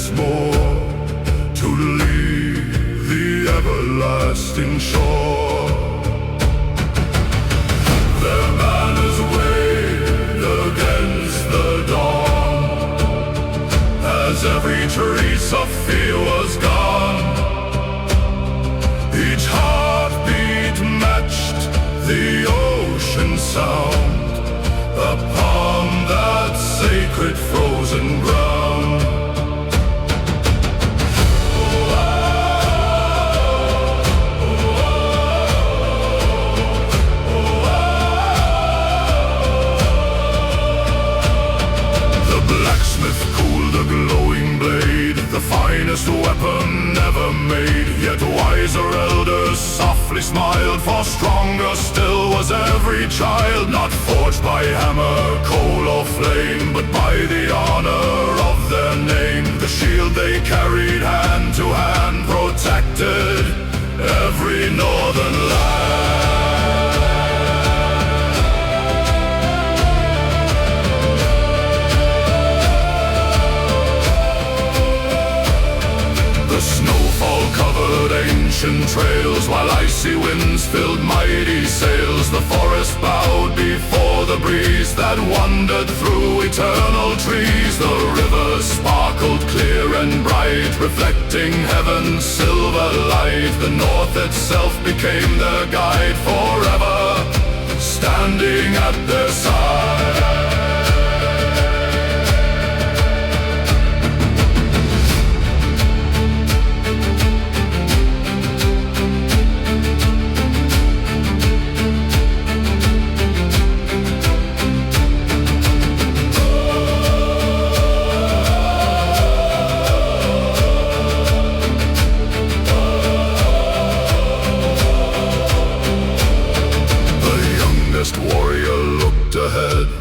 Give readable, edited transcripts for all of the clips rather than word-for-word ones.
once more to leave the everlasting shore. Their banners waved against the dawn as every trace of fear was gone. Each heartbeat matched the ocean sound upon that sacred frozen ground. The blacksmith cooled a glowing blade, the finest weapon ever made. Yet wiser elders softly smiled, for stronger still was every child. Not forged by hammer, coal or flame, but by the honor of their name. The shield they carried hand to hand protected every northern land. The snowfall covered ancient trails, while icy winds filled mighty sails. The forest bowed before the breeze that wandered through eternal trees. The rivers sparkled clear and bright, reflecting heaven's silver light. The north itself became their guide forever, standing at their side.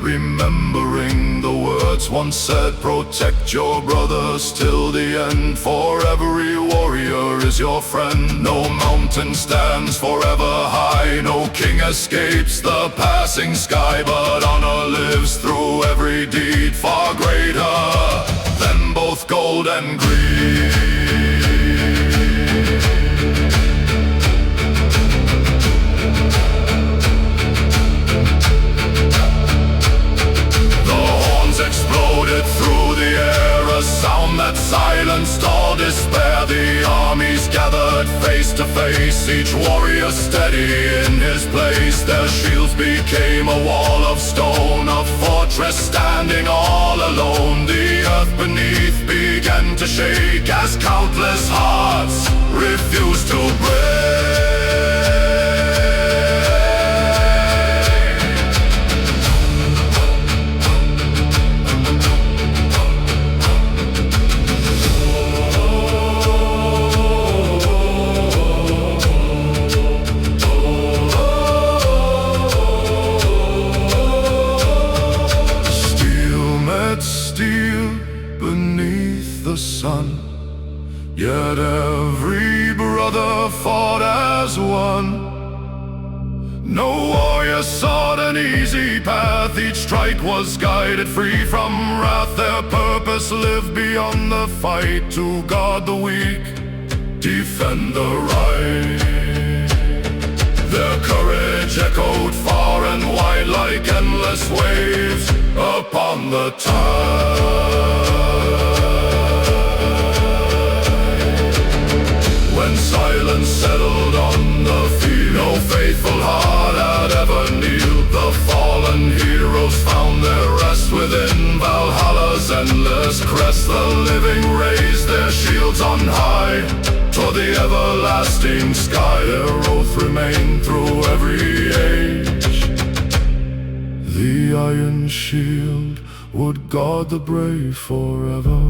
Remembering the words once said, protect your brothers till the end, for every warrior is your friend. No mountain stands forever high, no king escapes the passing sky, but honor lives through every deed far greater than both gold and greed. Exploded through the air, a sound that silenced all despair. The armies gathered face to face, each warrior steady in his place. Their shields became a wall of stone, a fortress standing all alone. The earth beneath began to shake as countless hearts refused to break. Sun, yet every brother fought as one. No warrior sought an easy path, each strike was guided free from wrath. Their purpose lived beyond the fight, to guard the weak, defend the right. Their courage echoed far and wide like endless waves upon the tide. When silence settled on the field, no faithful heart had ever kneeled. The fallen heroes found their rest within Valhalla's endless crest. The living raised their shields on high toward the everlasting sky. Their oath remained through every age. The iron shield would guard the brave forever.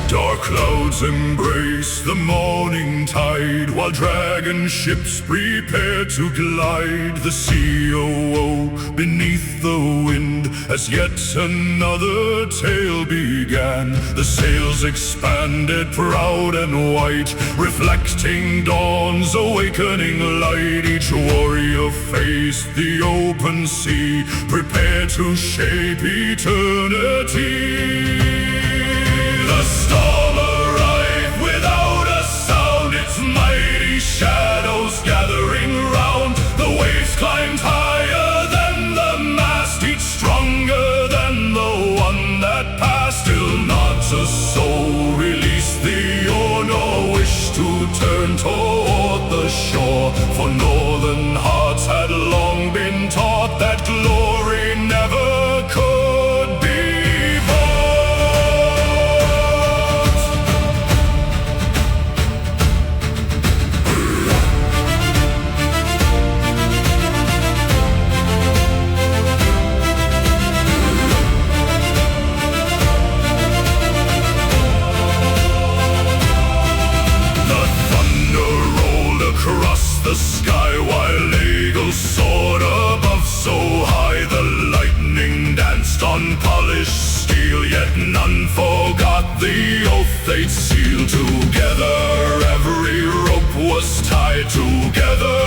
Dark clouds embrace the morning tide, while dragon ships prepare to glide. The sea awoke beneath the wind as yet another tale began. The sails expanded proud and white, reflecting dawn's awakening light. Each warrior faced the open sea, prepared to shape eternity. The storm arrived without a sound, its mighty shadows gathering round. The waves climbed higher than the mast, each stronger than the one that passed. Still not a soul released the oar, nor wished to turn toward the shore. For northern hearts had long been taught that glory never could be. The sky, while eagles soared above so high, the lightning danced on polished steel, yet none forgot the oath they'd seal. Together every rope was tied, together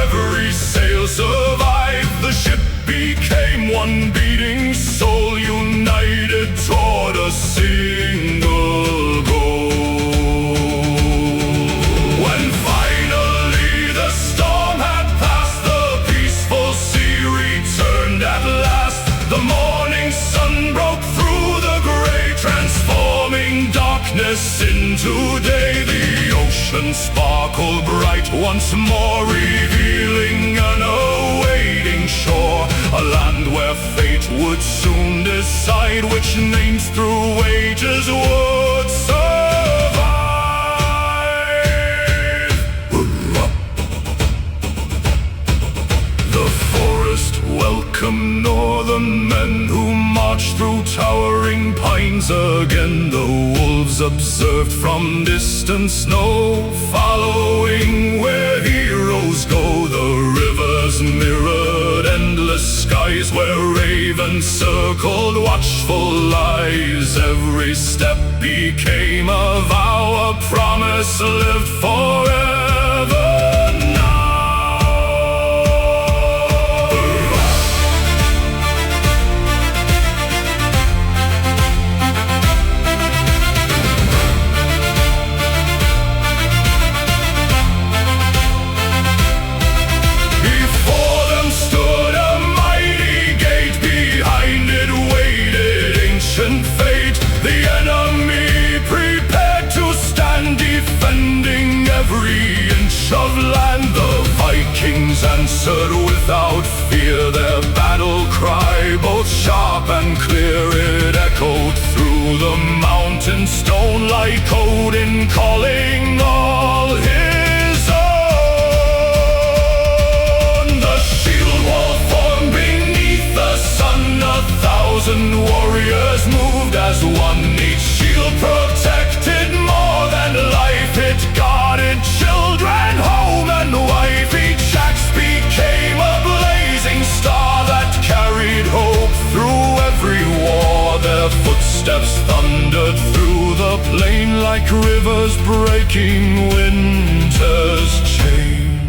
every sail survived. The ship became one beating soul, united toward a single goal. When finally the storm had passed, the peaceful sea returned at last. The morning sun broke through the gray, transforming darkness into day. The ocean sparkled bright once more, revealing an awaiting shore. A land where fate would soon decide which names through ages would survive. The forest welcomed northern men who marched through towering pines again. The wolves observed from distance, snow following where heroes go. The rivers mirrored endless skies where ravens circled watchful lies. Every step became a vow, a promise lived forever. Of land, the Vikings answered without fear. Their battle cry, both sharp and clear, it echoed through the mountain stone like Odin calling all his own. The shield wall formed beneath the sun, 1,000 warriors moved as one. Each shield protected more than life, it guarded children, home and wife. Each axe became a blazing star that carried hope through every war. Their footsteps thundered through the plain like rivers breaking winter's chain.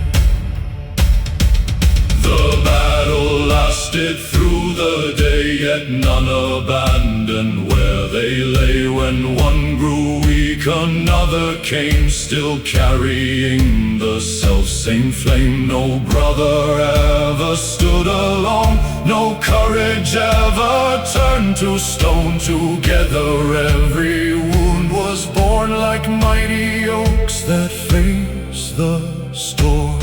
The battle lasted through the day, yet none abandoned where they lay. When one grew weak, another came, still carrying the selfsame flame. No brother ever stood alone, no courage ever turned to stone. Together every wound was born like mighty oaks that face the storm.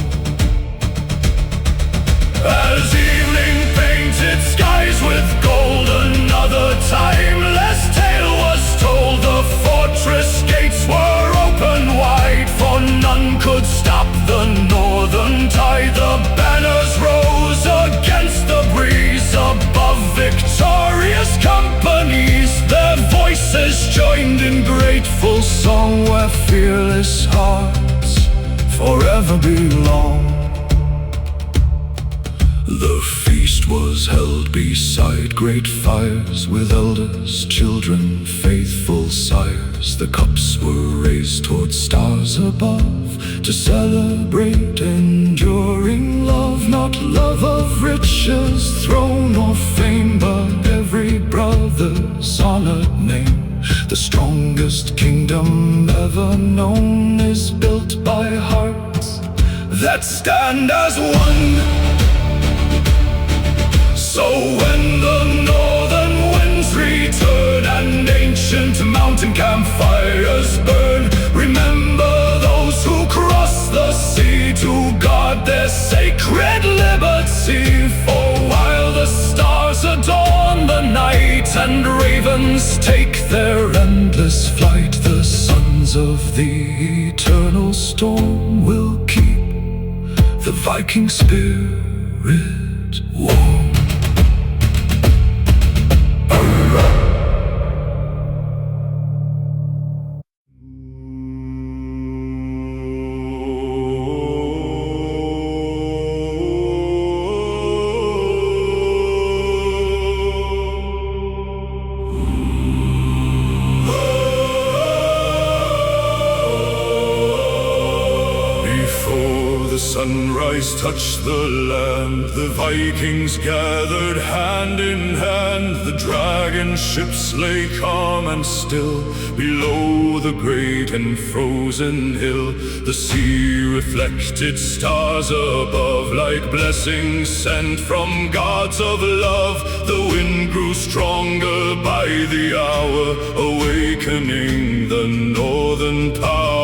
As evening painted skies with gold, another timeless tale was told. The fortress gates were open wide, for none could stop the northern tide. The banners rose against the breeze above victorious companies. where fearless hearts forever belong. The feast was held beside great fires, with elders, children, faithful sires. The cups were raised towards stars above, to celebrate enduring love. Not love of riches, throne or fame, but every brother's honored name. The strongest kingdom ever known is built by hearts that stand as one. So when the northern winds return and ancient mountain campfires burn, remember those who crossed the sea to guard their sacred liberty. For while the stars adorn the night and ravens take their endless flight, the sons of the eternal storm will keep the Viking spirit warm. The sunrise touched the land, the Vikings gathered hand in hand. The dragon ships lay calm and still below the great and frozen hill. The sea reflected stars above, like blessings sent from gods of love. The wind grew stronger by the hour, awakening the northern power.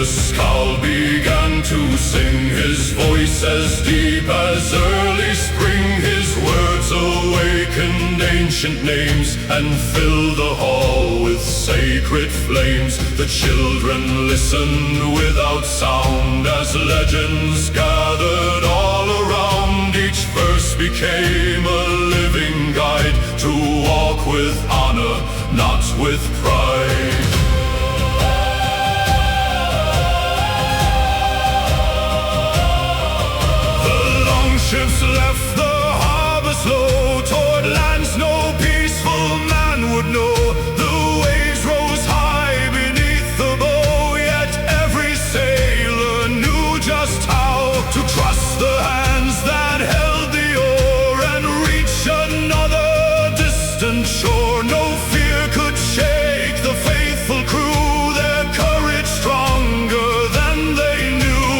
The skull began to sing, his voice as deep as early spring. His words awakened ancient names and filled the hall with sacred flames. The children listened without sound as legends gathered all around. Each verse became a living guide to walk with honor, not with pride. Ships left the harbor slow, toward lands no peaceful man would know. The waves rose high beneath the bow, yet every sailor knew just how to trust the hands that held the oar and reach another distant shore. No fear could shake the faithful crew, their courage stronger than they knew.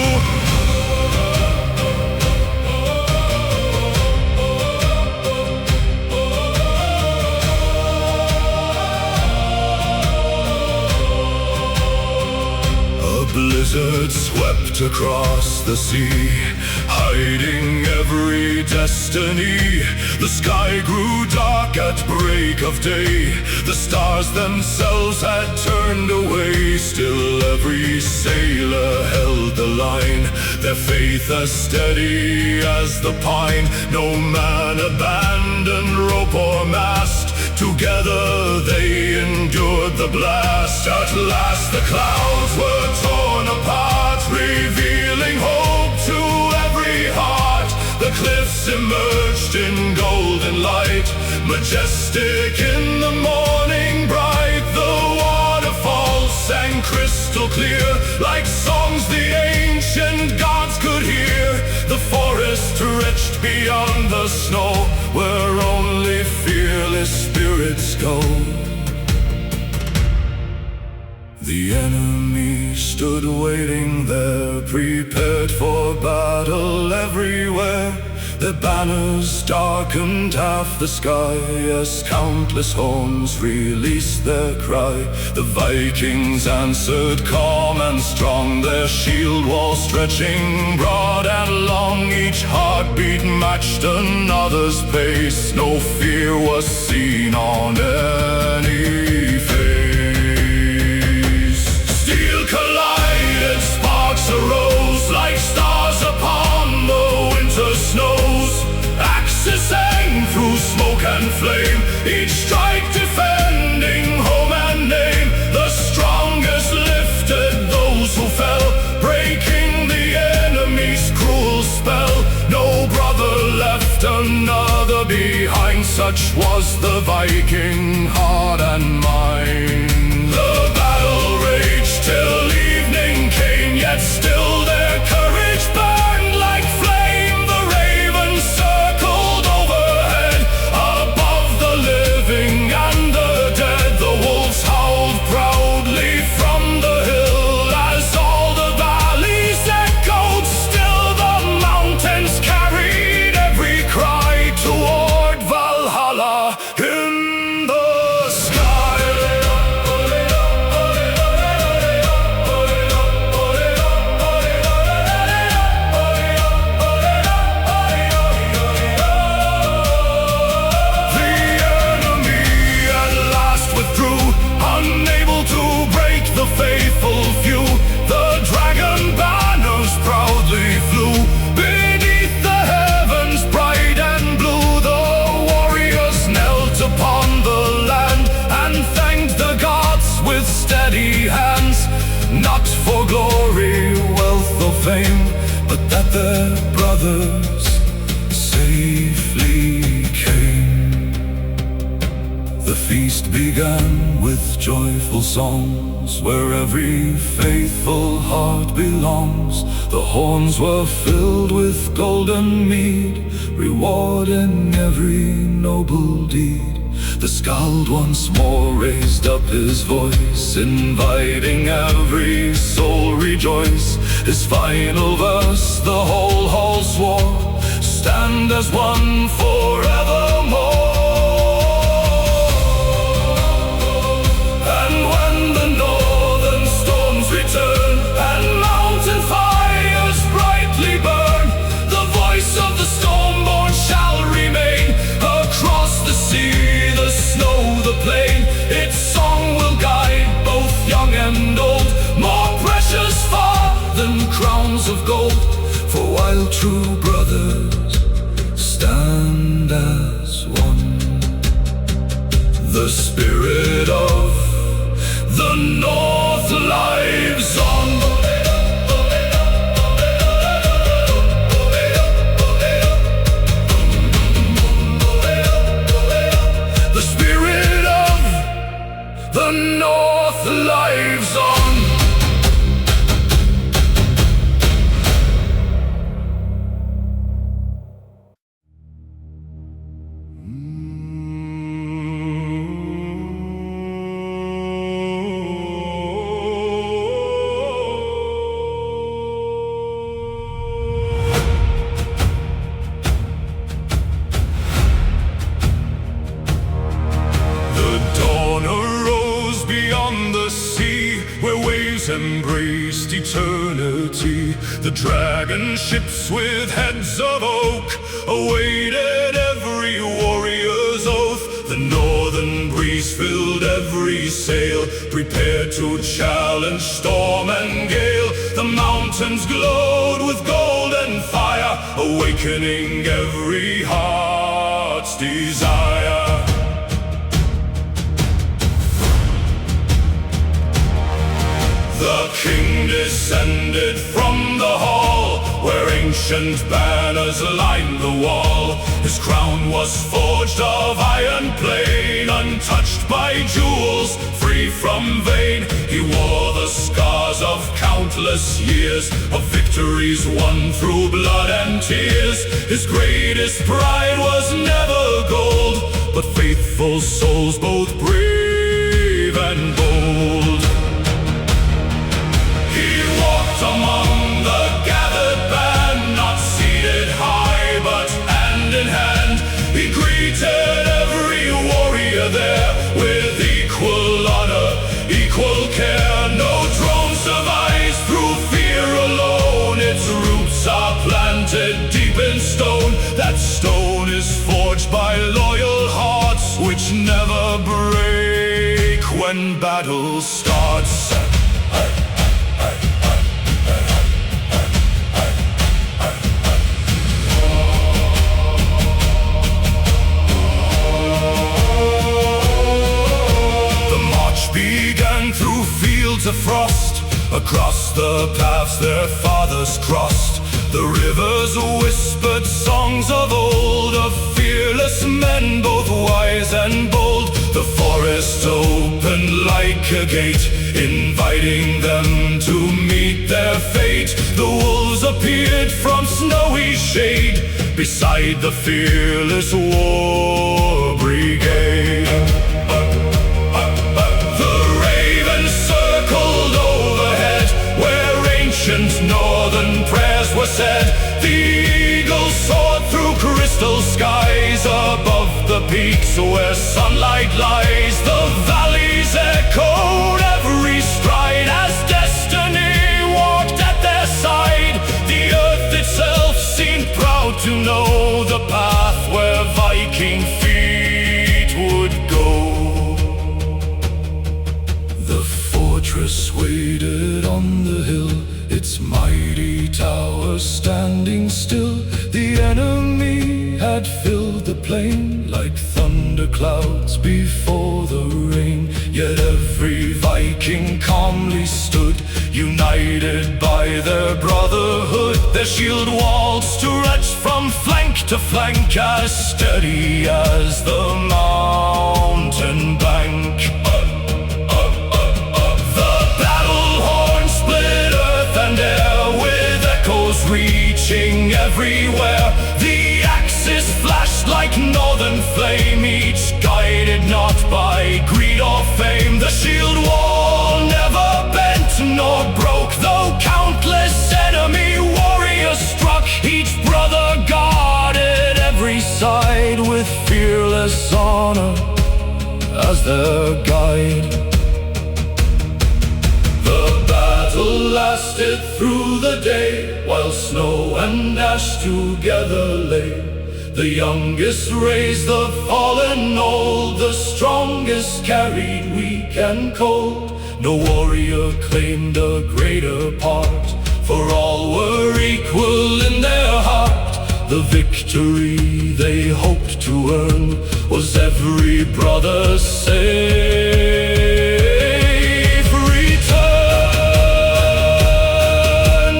Blizzard swept across the sea, hiding every destiny. The sky grew dark at break of day, the stars themselves had turned away. Still every sailor held the line, their faith as steady as the pine. No man abandoned rope or mast, together they endured the blast. At last the clouds were torn apart, revealing hope to every heart. The cliffs emerged in golden light, majestic in the morning bright. The waterfalls sang crystal clear, like songs the ancient gods could hear. The forest stretched beyond the snow, where only fearless spirits go. The enemy stood waiting there, prepared for battle everywhere. Their banners darkened half the sky as countless horns released their cry. The Vikings answered calm and strong, their shield wall stretching broad and long. Each heartbeat matched another's pace, no fear was seen on any face. Steel collided, sparks arose like stars upon the winter snows. Axis and flame, each strike defending home and name. The strongest lifted those who fell, breaking the enemy's cruel spell. No brother left another behind, such was the Viking heart and mind. The battle raged till evening came, yet still their courage burned like flame. The ravens circled overhead, above the living and the dead. The wolves howled proudly from the hill, as all the valleys echoed still. The mountains carried every cry toward Valhalla in the sky. The enemy at last withdrew, unable to break the faithful few. The dragon banners proudly flew beneath the heavens bright and blue. The warriors knelt upon the land and thanked the gods with steady hands, not for glory, wealth or fame, but that their brothers safely came. The feast began with joyful songs, where every faithful heart belongs. The horns were filled with golden mead, rewarding every noble deed. The skald once more raised up his voice, inviting every soul rejoice. His final verse the whole hall swore, stand as one forevermore. And when the northern storms return and mountain fires brightly burn, the voice of the Stormborn shall remain across the sea, the snow, the plain. Its song will guide both young and old, more precious far than crowns of gold. For while true brothers stand as one, the spirit of the North lives on. The spirit of the North lives on. Embraced eternity. The dragon ships with heads of oak awaited every warrior's oath. The northern breeze filled every sail, prepared to challenge storm and gale. The mountains glowed with golden fire, awakening every heart's desire. The king descended from the hall, where ancient banners lined the wall. His crown was forged of iron plane, untouched by jewels, free from vain. He wore the scars of countless years, of victories won through blood and tears. His greatest pride was never gold, but faithful souls, both brave and bold. Among the gathered band, not seated high, but hand in hand, he greeted every warrior there with equal honor, equal care. No throne survives through fear alone. Its roots are planted deep in stone. That stone is forged by loyal hearts, which never break when battle starts. Across the paths their fathers crossed, the rivers whispered songs of old, of fearless men both wise and bold. The forest opened like a gate, inviting them to meet their fate. The wolves appeared from snowy shade, beside the fearless war brigade. The ravens circled overhead, where ancient northern prayers were said. The eagles soared through crystal skies, above the peaks where sunlight lies. The valleys echoed every stride, as destiny walked at their side. The earth itself seemed proud to know the path where Viking feet would go. The fortress waited on the hill, its mighty towers standing still. The enemy had filled the plain like thunderclouds before the rain. Yet every Viking calmly stood, united by their brotherhood. Their shield walls stretched from flank to flank, as steady as the mountain bank. The battle horn split earth and air, with echoes reaching everywhere. The axes flashed like northern flame, each guided not by greed or fame. The shield wall never bent nor broke, though countless enemy warriors struck. Each brother guarded every side, with fearless honor as their guide. The battle lasted through the day, while snow and ash together lay. The youngest raised the fallen old, the strongest carried weak and cold. No warrior claimed a greater part, for all were equal in their heart. The victory they hoped to earn was every brother's safe return.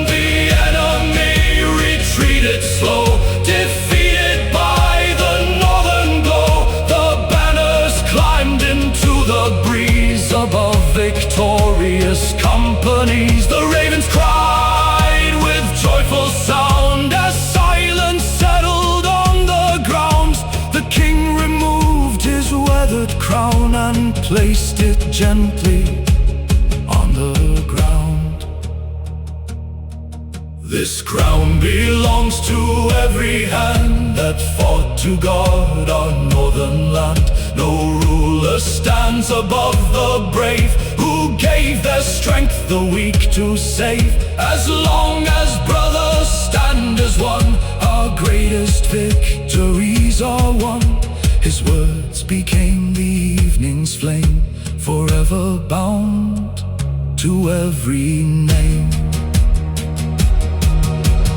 The enemy retreated slow, defeated by the northern glow. The banners climbed into the breeze above victorious companies. The ravens cried with joyful sound as silence settled on the ground. The king removed his weathered crown and placed it gently on the ground. This crown belongs to every hand that fought to guard our northern land. No ruler stands above the brave, who gave their strength the weak to save. As long as brothers stand as one, our greatest victories are won. His words became the evening's flame, forever bound to every name.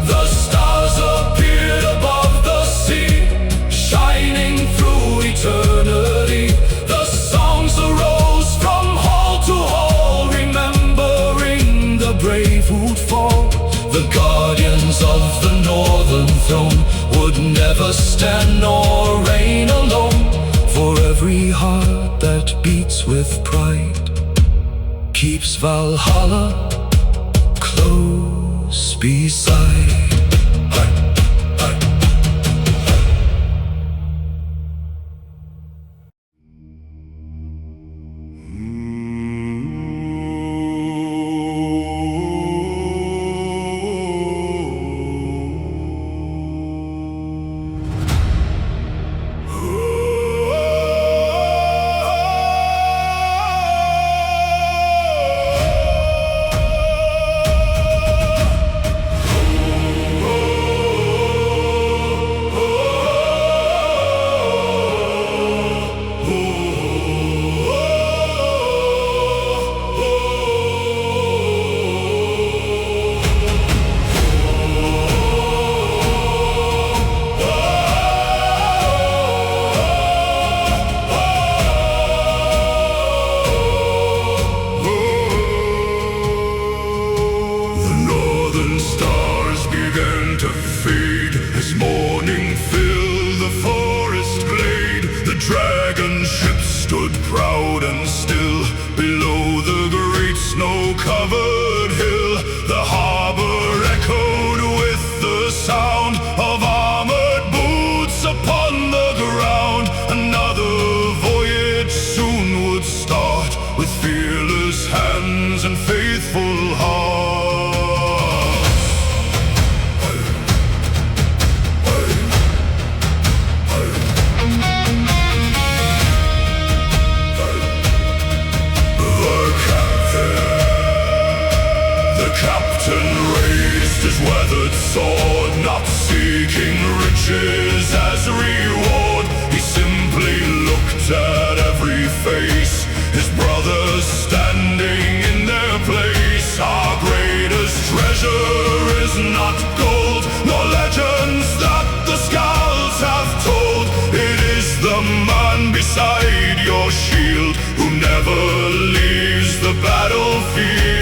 The stars appeared above the sea, shining through eternity. The songs arose from hall to hall, remembering the brave who'd fall. The guardians of the northern throne would never stand nor reign alone. For every heart that beats with pride keeps Valhalla close beside. dragon ship stood proud and still below the great snow-covered hill. The harbor echoed with the sound of armored boots upon the ground. Another voyage soon would start with fearless hands and faithful hearts. His weathered sword, not seeking riches as reward. He simply looked at every face, his brothers standing in their place. Our greatest treasure is not gold, nor legends that the scouts have told. It is the man beside your shield who never leaves the battlefield.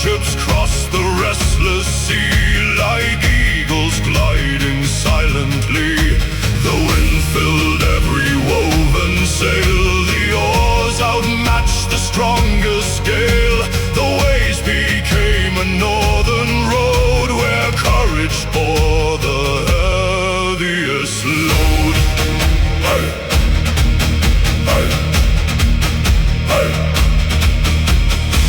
Ships crossed the restless sea like eagles gliding silently. The wind filled every woven sail, the oars outmatched the strongest gale. The waves became a northern road where courage bore the heaviest load.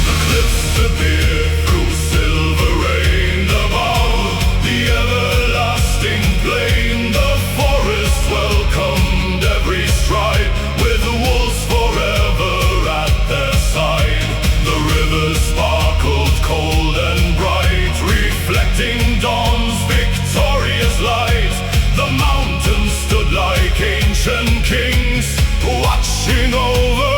The cliffs appear through silver rain above the everlasting plain. The forest welcomed every stride with wolves forever at their side. The rivers sparkled cold and bright, reflecting dawn's victorious light. The mountains stood like ancient kings, watching over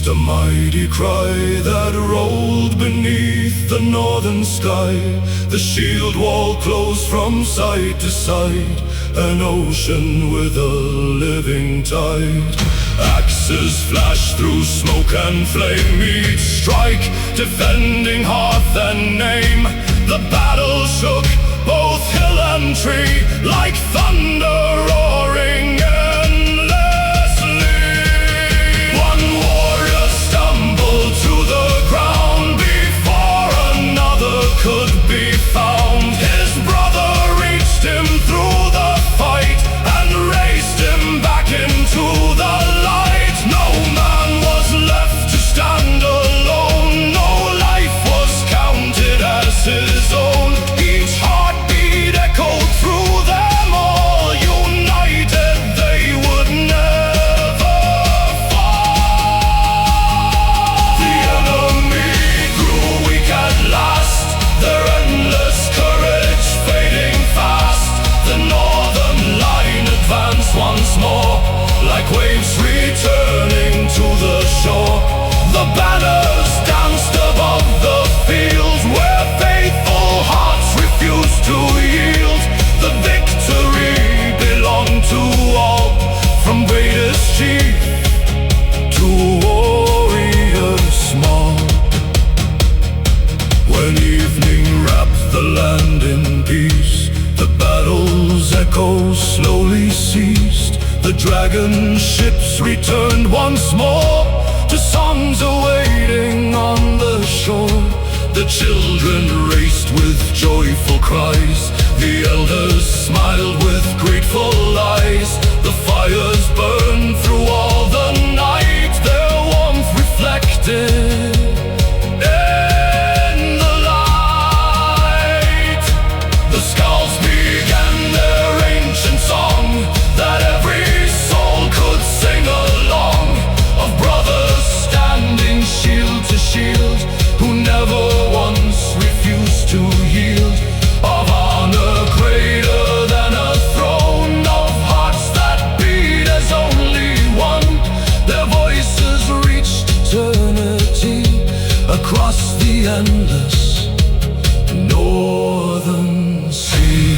a mighty cry that rolled beneath the northern sky. The shield wall closed from side to side, an ocean with a living tide. Axes flash through smoke and flame, each strike defending hearth and name. The battle shook both hill and tree like thunder roaring endlessly. One warrior stumbled to the ground before another could be found. His brother reached him through the fight and raised him back into the light. No man was left to stand alone, no life was counted as his own. Each heartbeat echoed through them all, united they would never fall. The enemy grew weak at last, their endless courage fading fast. The northern line advanced once more, like waves returning to the shore. The banners danced above the field where faithful hearts refused to yield. The victory belonged to all, from greatest chief to warrior small. When evening wrapped the land in peace, the battle's echoes slowly ceased. The dragon ships returned once more to songs awaiting on the shore. The Children raced with joyful cries. The elders smiled with grateful eyes. The fires burned through all the night, their warmth reflected in the light. The skulls began their ancient song that every soul could sing along, of brothers standing shield to shield, who never once refused to yield, of honor greater than a throne, of hearts that beat as only one. Their voices reached eternity across the endless northern sea.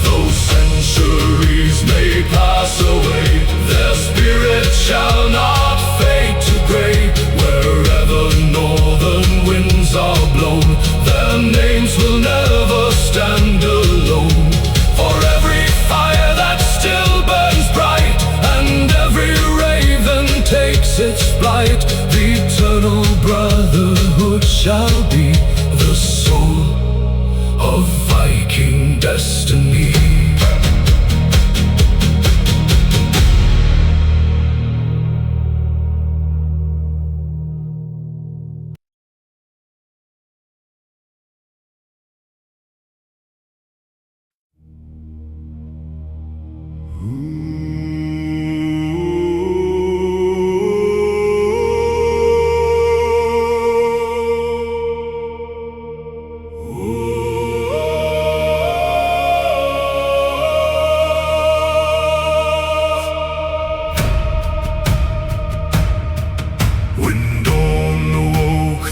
Though centuries may pass away, their spirit shall not fade to gray. Wherever northern winds are blown, their names will never stand alone. For every fire that still burns bright, and every raven takes its flight, the eternal brotherhood shall be the soul of Viking destiny.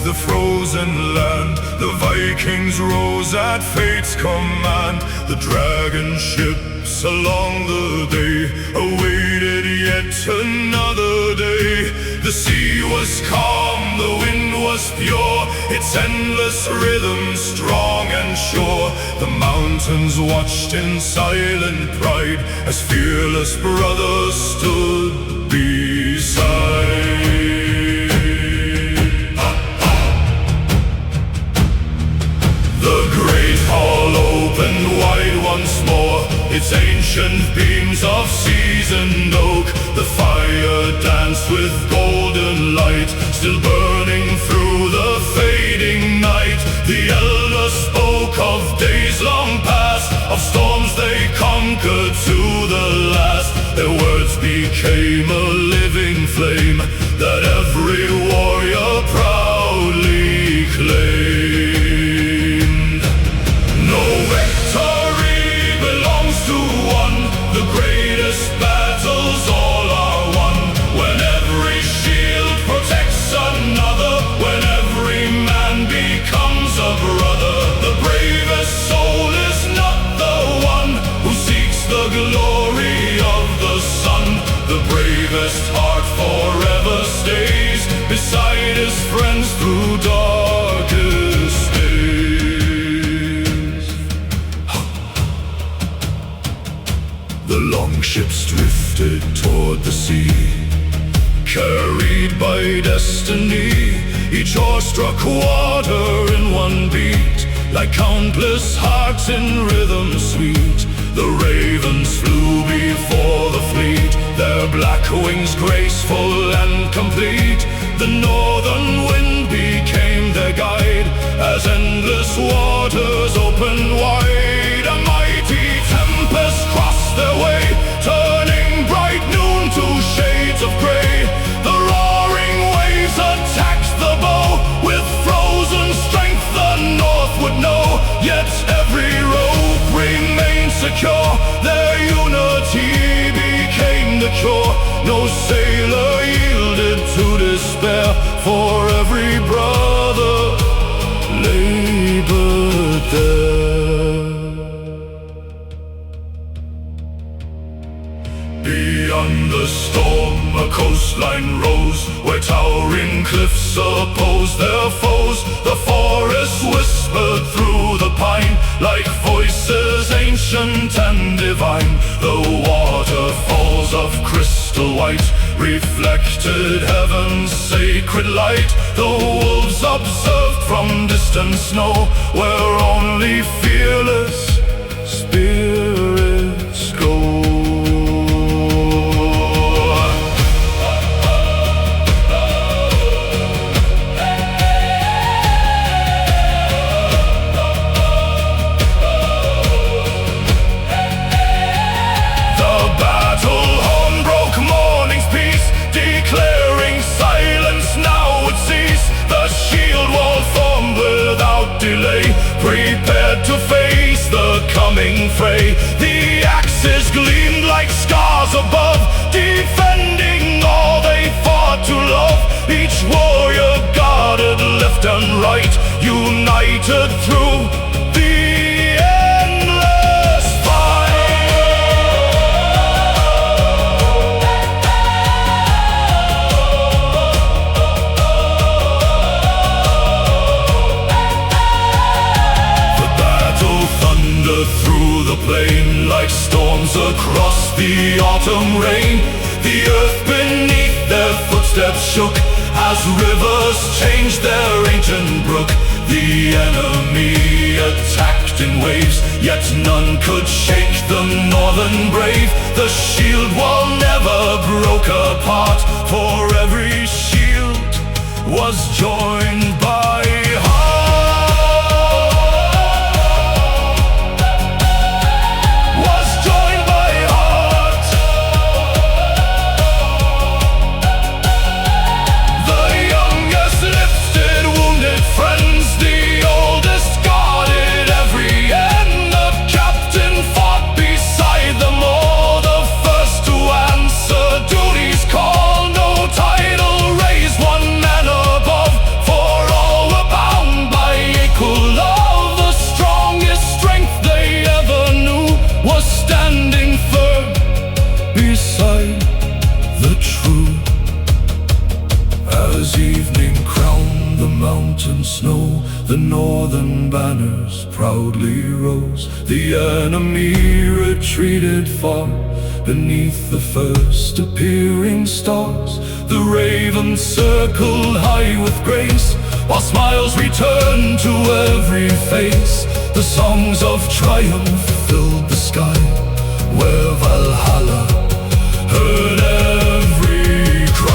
The frozen land, the Vikings rose at fate's command. The dragon ships along the day awaited yet another day. The sea was calm, the wind was pure, its endless rhythm strong and sure. The mountains watched in silent pride as fearless brothers stood beside. Opened wide once more, its ancient beams of seasoned oak. The fire danced with golden light, still burning through the fading night. The elders spoke of days long past, of storms they conquered to the last. Their words became a living flame that every warrior proudly claimed. No victory belongs to one, the greatest battles all are won. When every shield protects another, when every man becomes a brother. The bravest soul is not the one who seeks the glory of the sun. The bravest heart forever stays beside his friends through darkest days. The long ships drifted toward the sea, carried by destiny. Each oar struck water in one beat, like countless hearts in rhythm sweet. The ravens flew before the fleet, their black wings graceful and complete. The northern wind became their guide, as endless waters opened wide. A mighty tempest crossed their way, turning bright noon to shades of gray. The roaring waves attacked the bow, with frozen strength the north would know. Yet every rope remained secure, their unity became the cure. No sailor yielded to despair, for every brother labored there. Beyond the storm a coastline rose, where towering cliffs opposed their foes. The forest whispered through the pine, like voices ancient and divine. The waterfalls of crystal white reflected heaven's sacred light. The wolves observed from distant snow, where only fearless spirits go. Prepared to face the coming fray, the axes gleamed like scars above, defending all they fought to love. Each warrior guarded left and right, united through the endless fight. Through the plain like storms across the autumn rain. The earth beneath their footsteps shook as rivers changed their ancient brook. The enemy attacked in waves, yet none could shake the northern brave. The shield wall never broke apart, for every shield was joined by heart. Snow, the northern banners proudly rose. The enemy retreated far beneath the first appearing stars. The ravens circled high with grace, while smiles returned to every face. The songs of triumph filled the sky, where Valhalla heard every cry.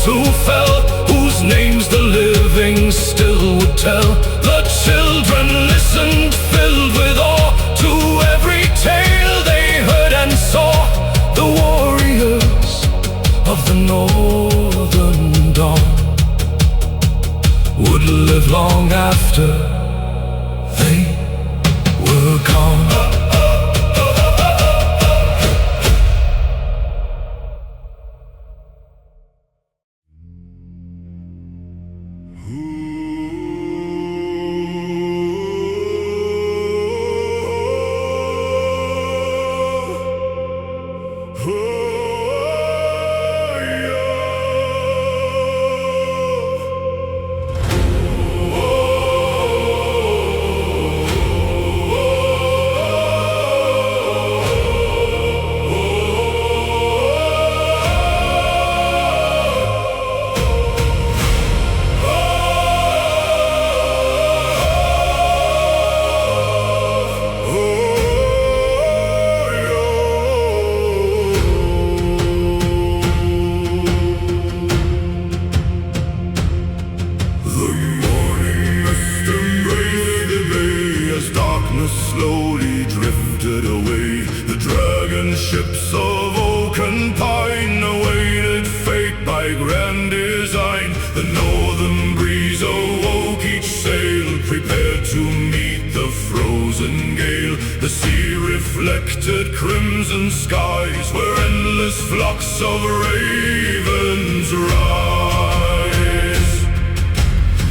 Who fell, whose names the living still would tell. The children listened, filled with awe, to every tale they heard and saw. The warriors of the northern dawn would live long after they were gone. Slowly drifted away. The dragon ships of oak and pine awaited fate by grand design. The northern breeze awoke each sail, prepared to meet the frozen gale. The sea reflected crimson skies, where endless flocks of ravens rise.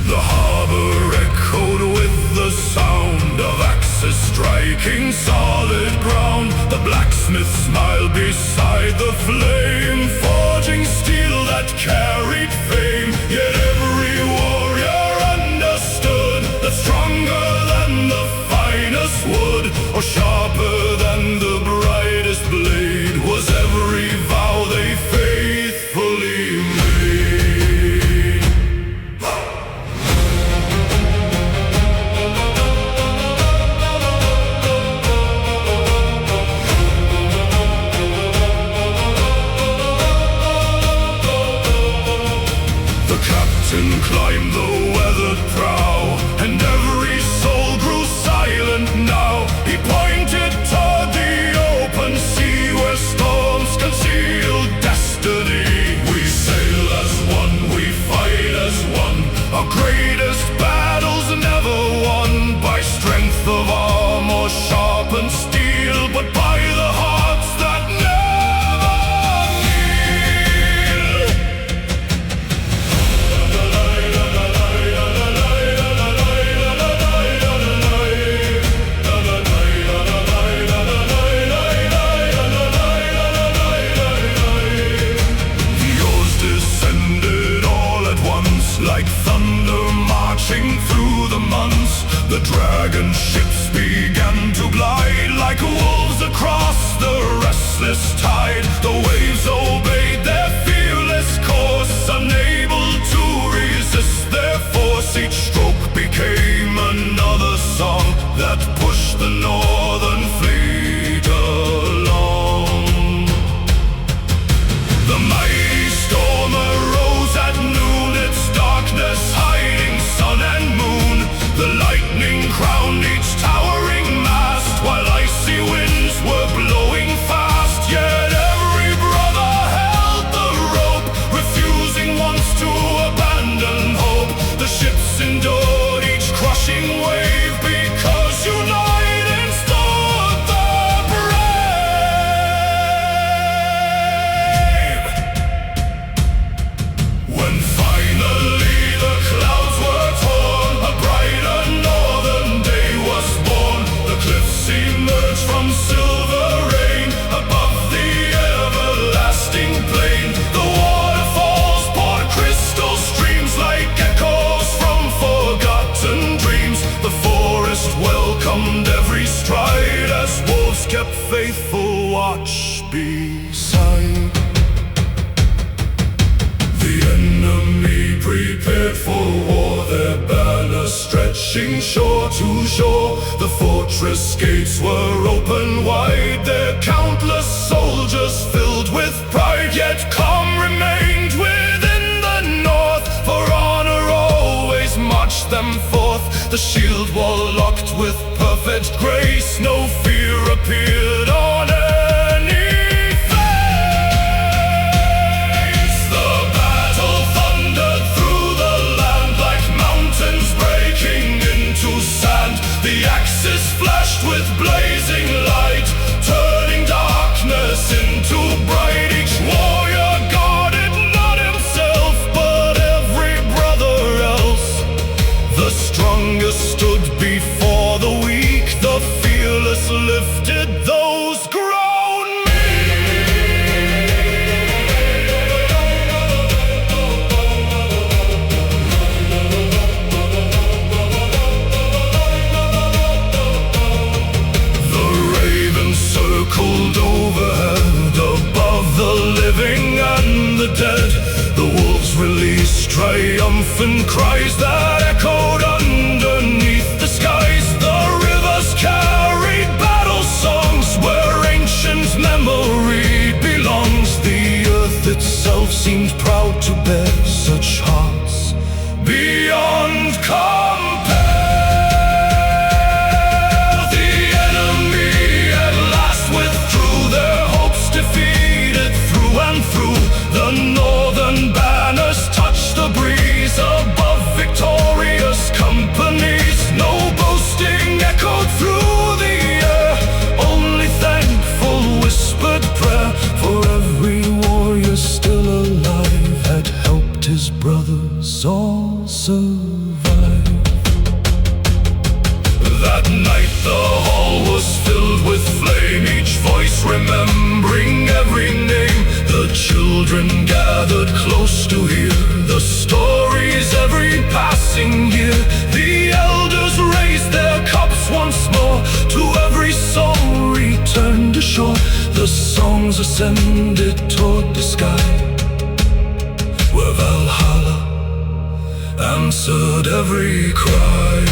The harbor echoed with the sound of axes axes striking solid ground. The blacksmith smiled beside the flame, forging steel that carried fame. Yet every warrior understood that stronger than the finest wood, or sharper than the brightest blade, was every vow they faithfully made. The captain climbed the weathered prow, and every soul grew silent now. He pointed toward the open sea, where storms concealed destiny. We sail as one, we fight as one. Our greatest battles never won by strength of arm or sharpened steel, but by the hearts that never kneel. The oars descended all at once, like thunder marching through the months. The dragon ships began to glide like wolves across the restless tide. The waves obeyed their fearless course, unable to resist their force. Each stroke became another song that pushed the northern fleet along. The mighty storm arose at noon, its darkness hiding sun and moon. The lightning crowned each towering mast, while icy winds were blowing fast. Yet every brother held the rope, refusing once to abandon hope. The ships endured each crushing wave, because united stood the brave. When finally the clouds were torn, a brighter northern day was born. The cliffs emerged from silver rain, above the everlasting plain. The waterfalls poured crystal streams like echoes from forgotten dreams. The forest welcomed every stride, as wolves kept faithful watch beside. The enemy prepared for war, their banners stretching shore to shore. The fortress gates were open wide, their countless soldiers filled with pride. Yet calm remained within the north, for honor always marched them forth. The shield wall locked with perfect grace, no fear appeared on any face. The battle thundered through the land like mountains breaking into sand. The axes flashed with blazing light, turning darkness into bright. Each warrior guarded not himself, but every brother else. The strongest stood before the weak, the fearless lifted those grown The ravens circled overhead, above the living and the dead. The wolves released triumphant cries that echoed underneath the skies. The rivers carried battle songs where songs ascended toward the sky, where Valhalla answered every cry.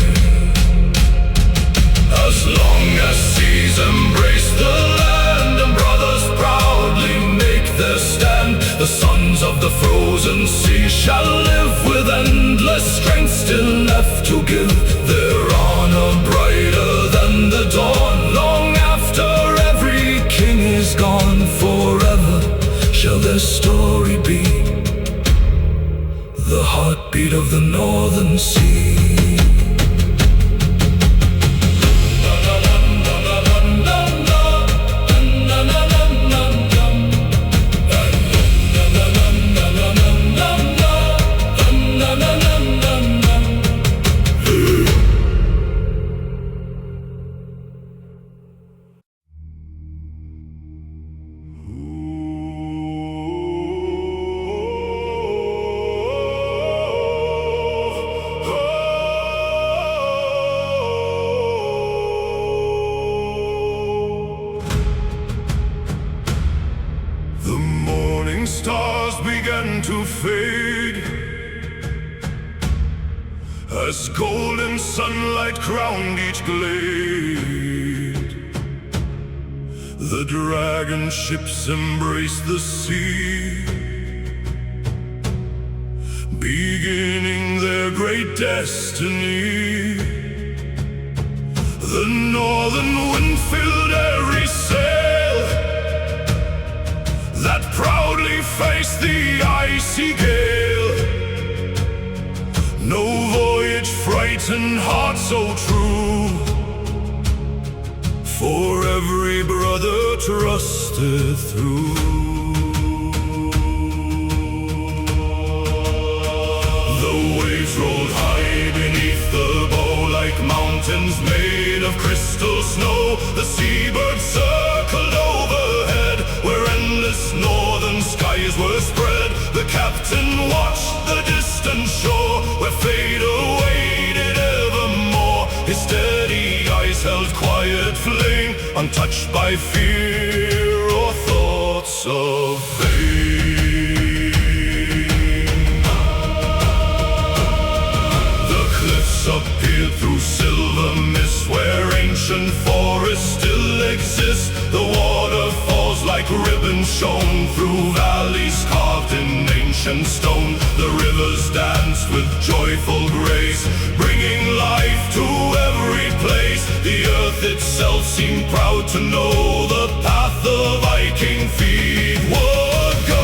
As long as seas embrace the land and brothers proudly make their stand, the sons of the frozen sea shall live with endless strength still left to give, their honor brighter than the dawn. Long after every king is gone, forever shall their story be, the heartbeat of the northern sea. Stars began to fade as golden sunlight crowned each glade. The dragon ships embraced the sea, beginning their great destiny. The northern wind filled every sail that proudly faced the icy gale. No voyage frightened heart so true, for every brother trusted through. The waves rolled high beneath the bow like mountains made of crystal snow. The seabirds circled overhead where endless northern skies were spread. The captain watched the distant shore where fate awaited evermore. His steady eyes held quiet flame, untouched by fear or thoughts of vain. The cliffs appeared through silver mist where ancient forests still exist. The waterfalls like ribbons shone through valleys carved in ancient stone. The rivers danced with joyful grace, bringing life to every place. The earth itself seemed proud to know the path the Viking feet would go.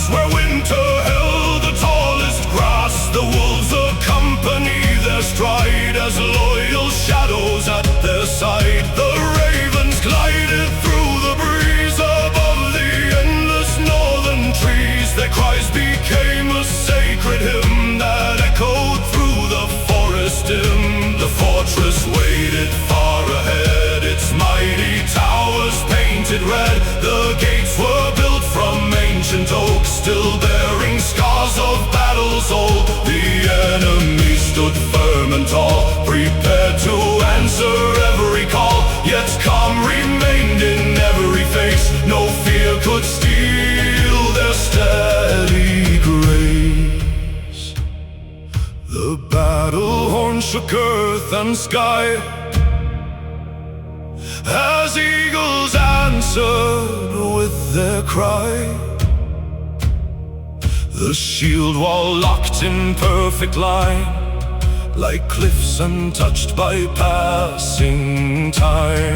Where winter held the tallest grass, the wolves accompany their stride as loyal shadows at their side. The ravens glided through the breeze above the endless northern trees. Their cries became a sacred hymn that echoed through the forest dim. The fortress waited far ahead, its mighty towers painted red. The gates were built from ancient oak, still bearing scars of battles old. The enemy stood firm and tall, prepared to answer every call. Yet calm remained in every face, no fear could steal their steady grace. The battle horn shook earth and sky as eagles answered with their cry. The shield wall locked in perfect line, like cliffs untouched by passing time.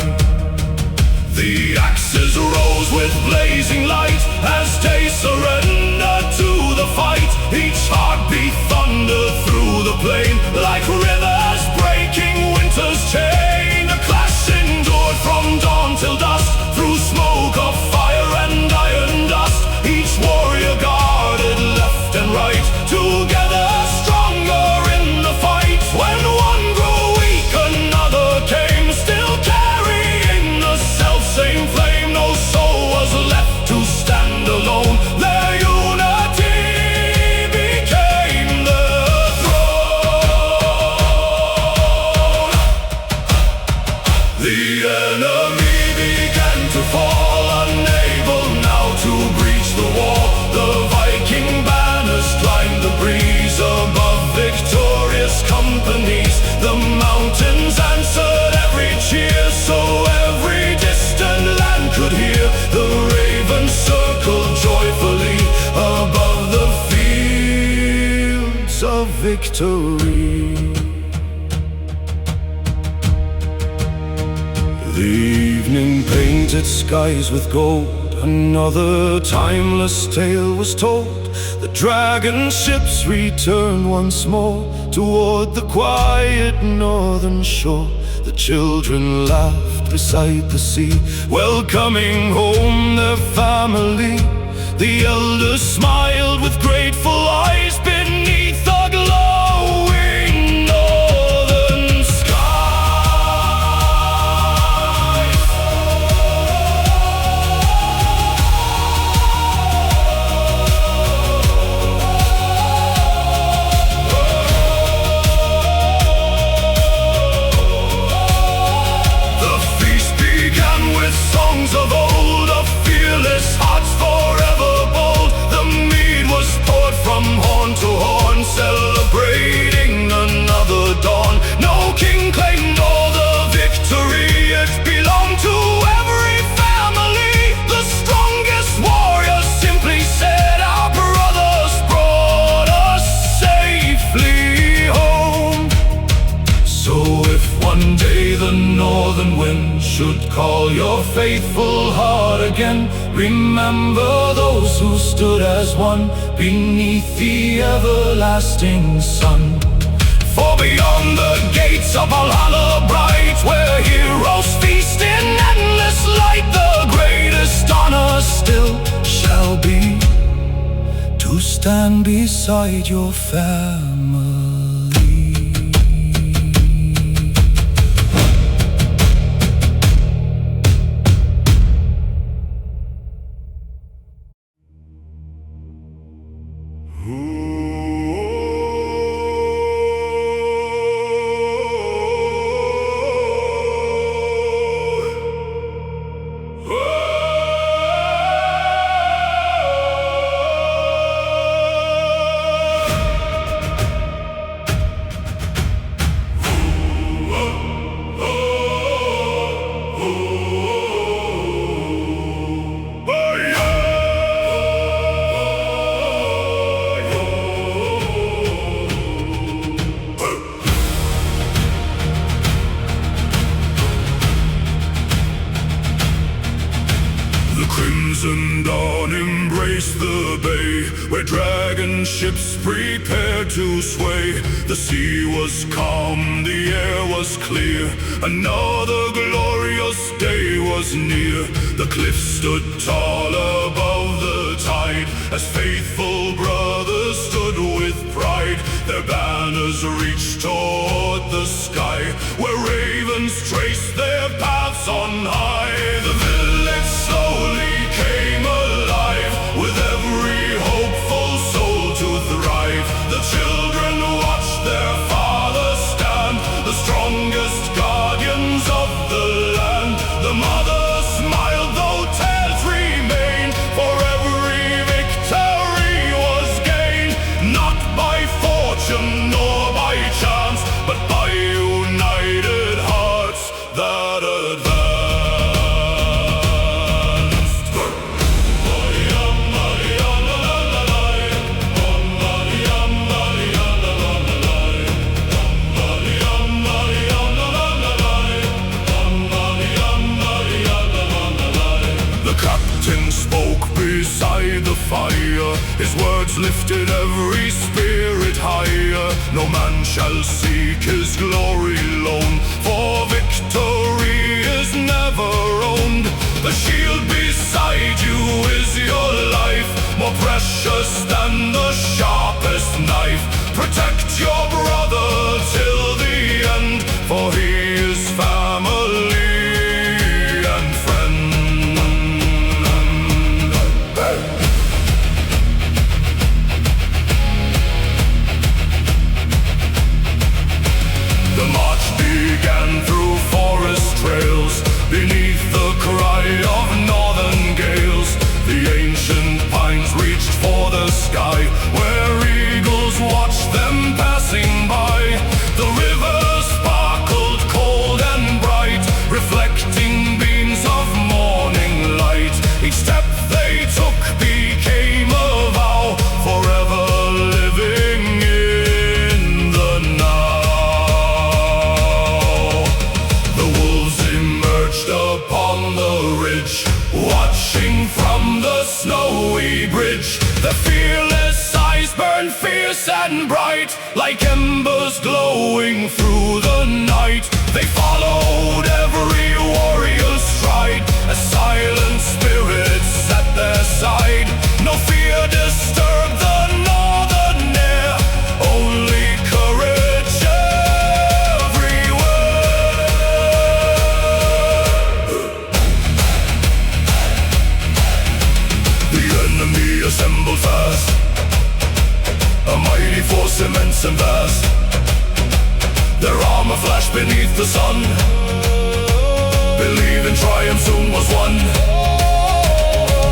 The axes rose with blazing light as they surrendered to the fight. Each heartbeat thundered through the plain like rivers breaking winter's chain. The clash endured from dawn till dusk, through smoke of fire and iron dust. Each warrior guarded left and right, together stronger in the fight. When one grew weak, another came, still victory. The evening painted skies with gold, another timeless tale was told. The dragon ships returned once more toward the quiet northern shore. The children laughed beside the sea, welcoming home their family. The elders smiled with grateful eyes beneath the glowing northern skies. The feast began with songs of old, of fearless hearts forever bold. The mead was poured from horn to horn, celebrating another dawn. No king claimed all the victory, it belonged to every family. The strongest warrior simply said, our brothers brought us safely home. So if one day the northern wind should call your faithful heart again, remember those who stood as one beneath the everlasting sun. For beyond the gates of Valhalla bright, where heroes feast in endless light, the greatest honor still shall be to stand beside your family. Crimson dawn embraced the bay, where dragon ships prepared to sway. The sea was calm, the air was clear, another glorious day was near. The cliffs stood tall above the tide, as faithful brothers stood with pride. Their banners reached toward the sky, where ravens traced their paths on high. The village slowly came alive, with every hopeful soul to thrive. The children watched their father stand, the strongest guardians of the land. The mother smiled though tears remained, for every victory was gained, not by fortune nor by chance, but by united hearts that advanced. Beside the fire, his words lifted every spirit higher. No man shall seek his glory alone, for victory is never owned. The shield beside you is your life, more precious than the sharpest knife. Protect your brother till the end, for he is family and friend. The march began through forest trails, beneath the cry of northern gales. The ancient pines reached for the sky, where eagles watched them passing by. The river sparkled cold and bright, reflecting beams of morning light. Each step they took became a vow, forever living in fierce and bright, like embers glowing through the night. They followed every warrior's stride, as silent spirits at their side. No fear disturbed the northern air, only courage everywhere. The enemy assembled fast, a mighty force immense and vast. Their armor flashed beneath the sun, believing triumph soon was won.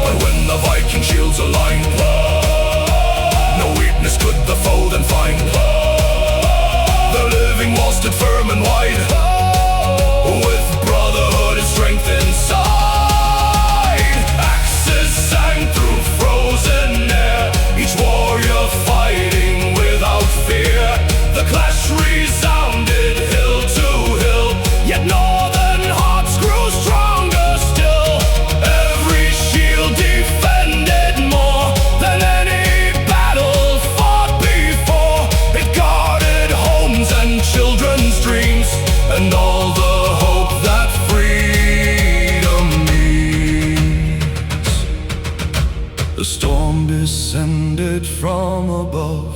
But when the Viking shields aligned, no weakness could the foe then find. The living wall stood firm and wide, with brotherhood and strength inside. Axes sang through frozen air, each warrior fighting without fear. The clash resounded hill to hill, yet northern hearts grew stronger still. Every shield defended more than any battle fought before. It guarded homes and children's dreams, and all the hope that freedom means. The storm descended from above,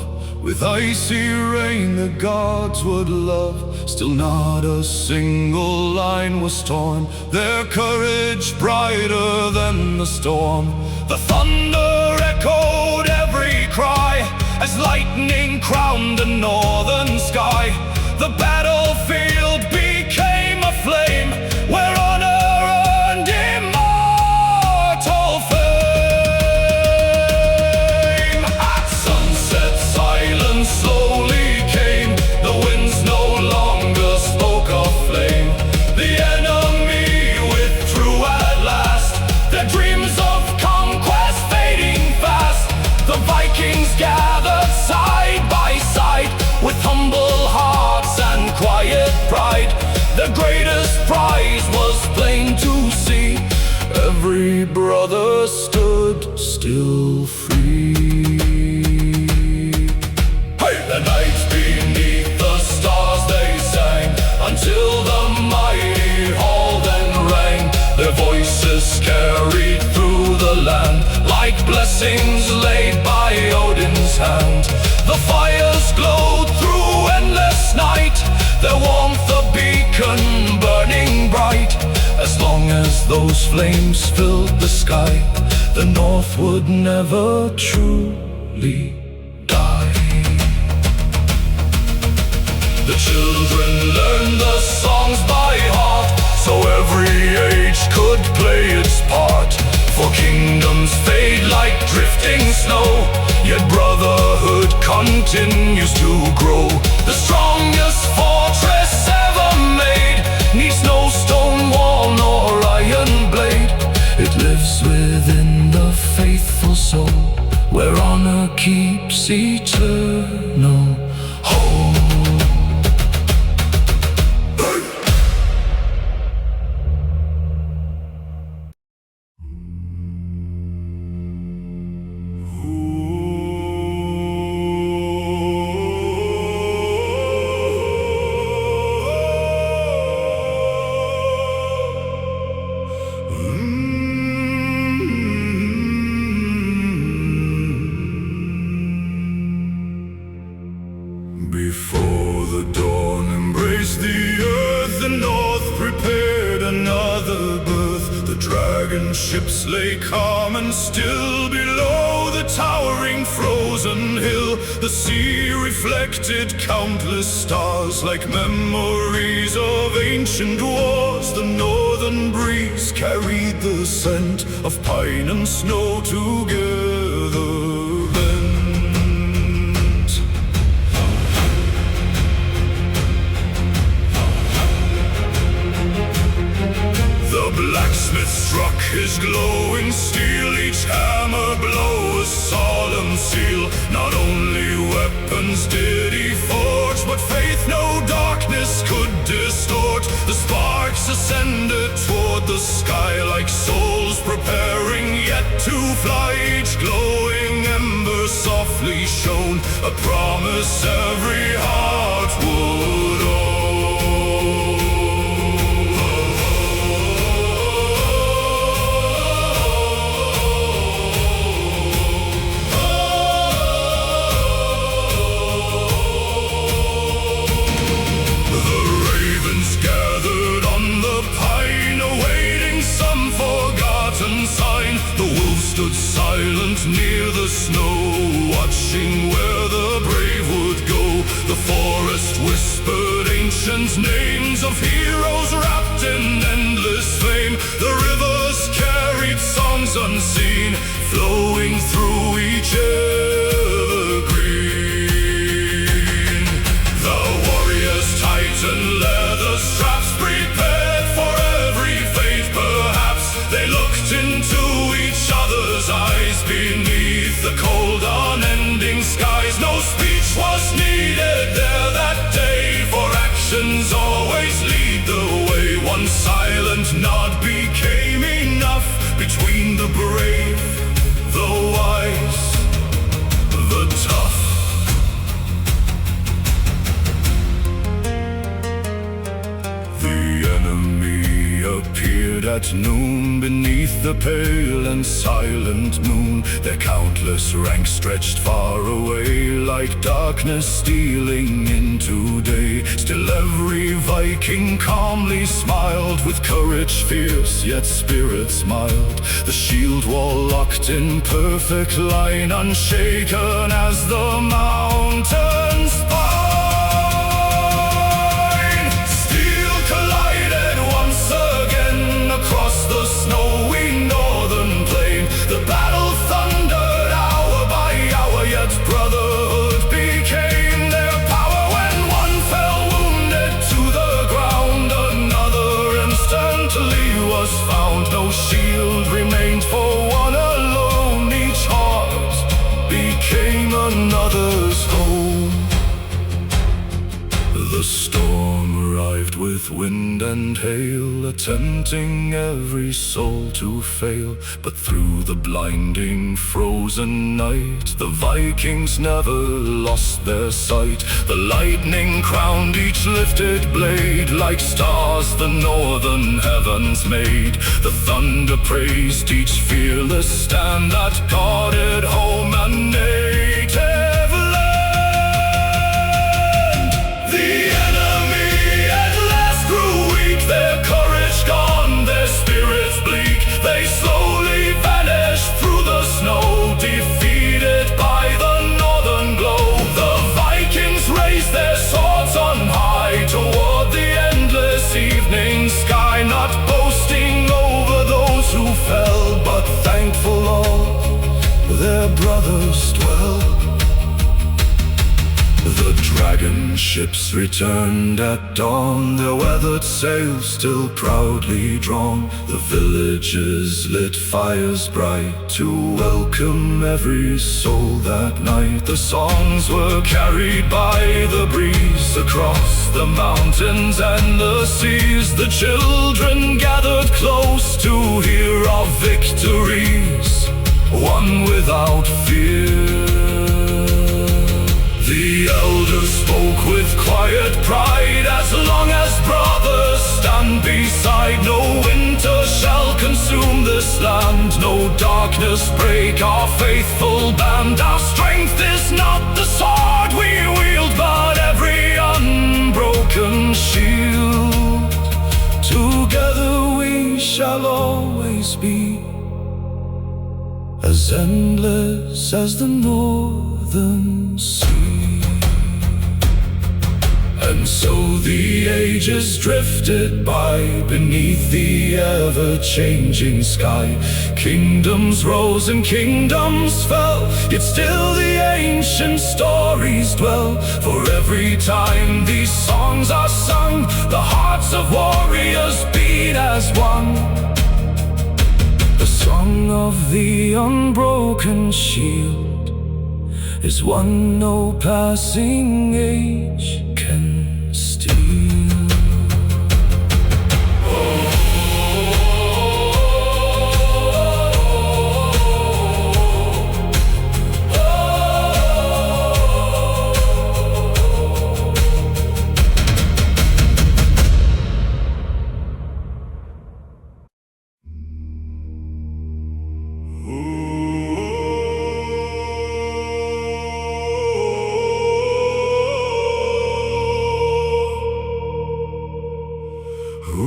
with icy rain the gods would love. Still not a single line was torn, their courage brighter than the storm. The thunder echoed every cry, as lightning crowned the northern sky. The battlefield became a flame, where honor earned immortal fame. At sunset silence slowly came, the winds no longer spoke of flame. The enemy withdrew at last, their dreams of conquest fading fast. The Vikings gathered side by side, with humble hearts and quiet pride. The greatest prize was plain to see, every brother stood still free. The night beneath the stars they sang, until the mighty hall then rang. Their voices carried through the land, like blessings laid by Odin's hand. The fires glowed through endless night, their warmth a beacon burning bright. As long as those flames filled the sky, the North would never truly die. The children learned the songs by heart, so every age could play its part. For kingdoms fade like drifting snow, yet brotherhood continues to grow. The strongest fortress ever made needs no stone wall nor iron blade. It lives within the faithful soul, where honor keeps eternal hold. Before the dawn embraced the earth, the North prepared another birth. The dragon ships lay calm and still below the towering frozen hill. The sea reflected countless stars, like memories of ancient wars. The northern breeze carried the scent of pine and snow together bent. The blacksmith struck his glowing steel, each hammer blow a solemn seal. Not only weapons did he forge, but faith no darkness could distort. The sparks ascended toward the sky, like souls preparing yet to fly. Each glowing ember softly shone, a a promise every heart would own. The ravens gathered on the pine, awaiting some forgotten sign. The wolves stood silent near the snow, watching where the brave would go. The forest whispered ancient names of heroes wrapped in endless fame. The rivers carried songs unseen, flowing through each evergreen. The warriors tightened leather straps, prepared for every fate. Perhaps they looked into each other's eyes beneath the cold unending skies. No speech was needed there that day, for actions always lead the way. One silent nod became enough between the brave, the wise, the tough. The enemy appeared at noon beneath the pale and silent moon. Their countless ranks stretched far away, like darkness stealing into day. Still every Viking calmly smiled, with courage fierce yet spirits mild. The shield wall locked in perfect line, unshaken as the mountains spine. Steel collided once again across the snowy northern plain. The battle thundered hour by hour, yet brotherhood became their power. When one fell wounded to the ground, another instantly was found. No shield remained for one alone, each heart became another's home. The storm arrived with wind and hail, attempting every soul to fail. But through the blinding frozen night, the Vikings never lost their sight. The lightning crowned each lifted blade, like stars the northern heavens made. The thunder praised each fearless stand that guarded home and native land. The enemy at last grew weak, their courage gone, their spirits bleak. They slowly vanished through the snow, defeated by the northern glow. The Vikings raised their swords on high toward the endless evening sky, not boasting over those who fell, but thankful all their brothers dwell. The dragon ships returned at dawn, their weathered sails still proudly drawn. The villages lit fires bright to welcome every soul that night. The songs were carried by the breeze across the mountains and the seas. The children gathered close to hear of victories won without fear. The elders spoke with quiet pride, as long as brothers stand beside, no winter shall consume this land, no darkness break our faithful band. Our strength is not the sword we wield, but every unbroken shield. Together we shall always be as endless as the northern sea. And so the ages drifted by beneath the ever-changing sky. Kingdoms rose and kingdoms fell, yet still the ancient stories dwell. For every time these songs are sung, the hearts of warriors beat as one. The song of the unbroken shield is one no passing age can steal. The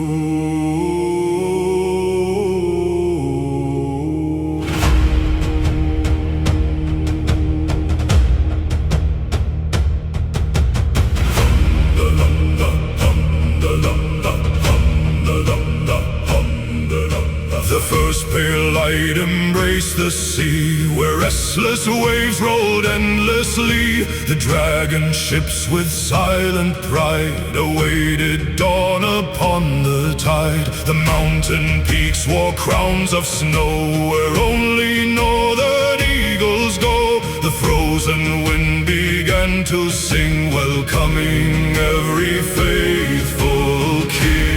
first pale light embraced the sea, where restless waves rolled endlessly. The dragon ships with silent pride awaited dawn upon the tide. The mountain peaks wore crowns of snow, where only northern eagles go. The frozen wind began to sing, welcoming every faithful king.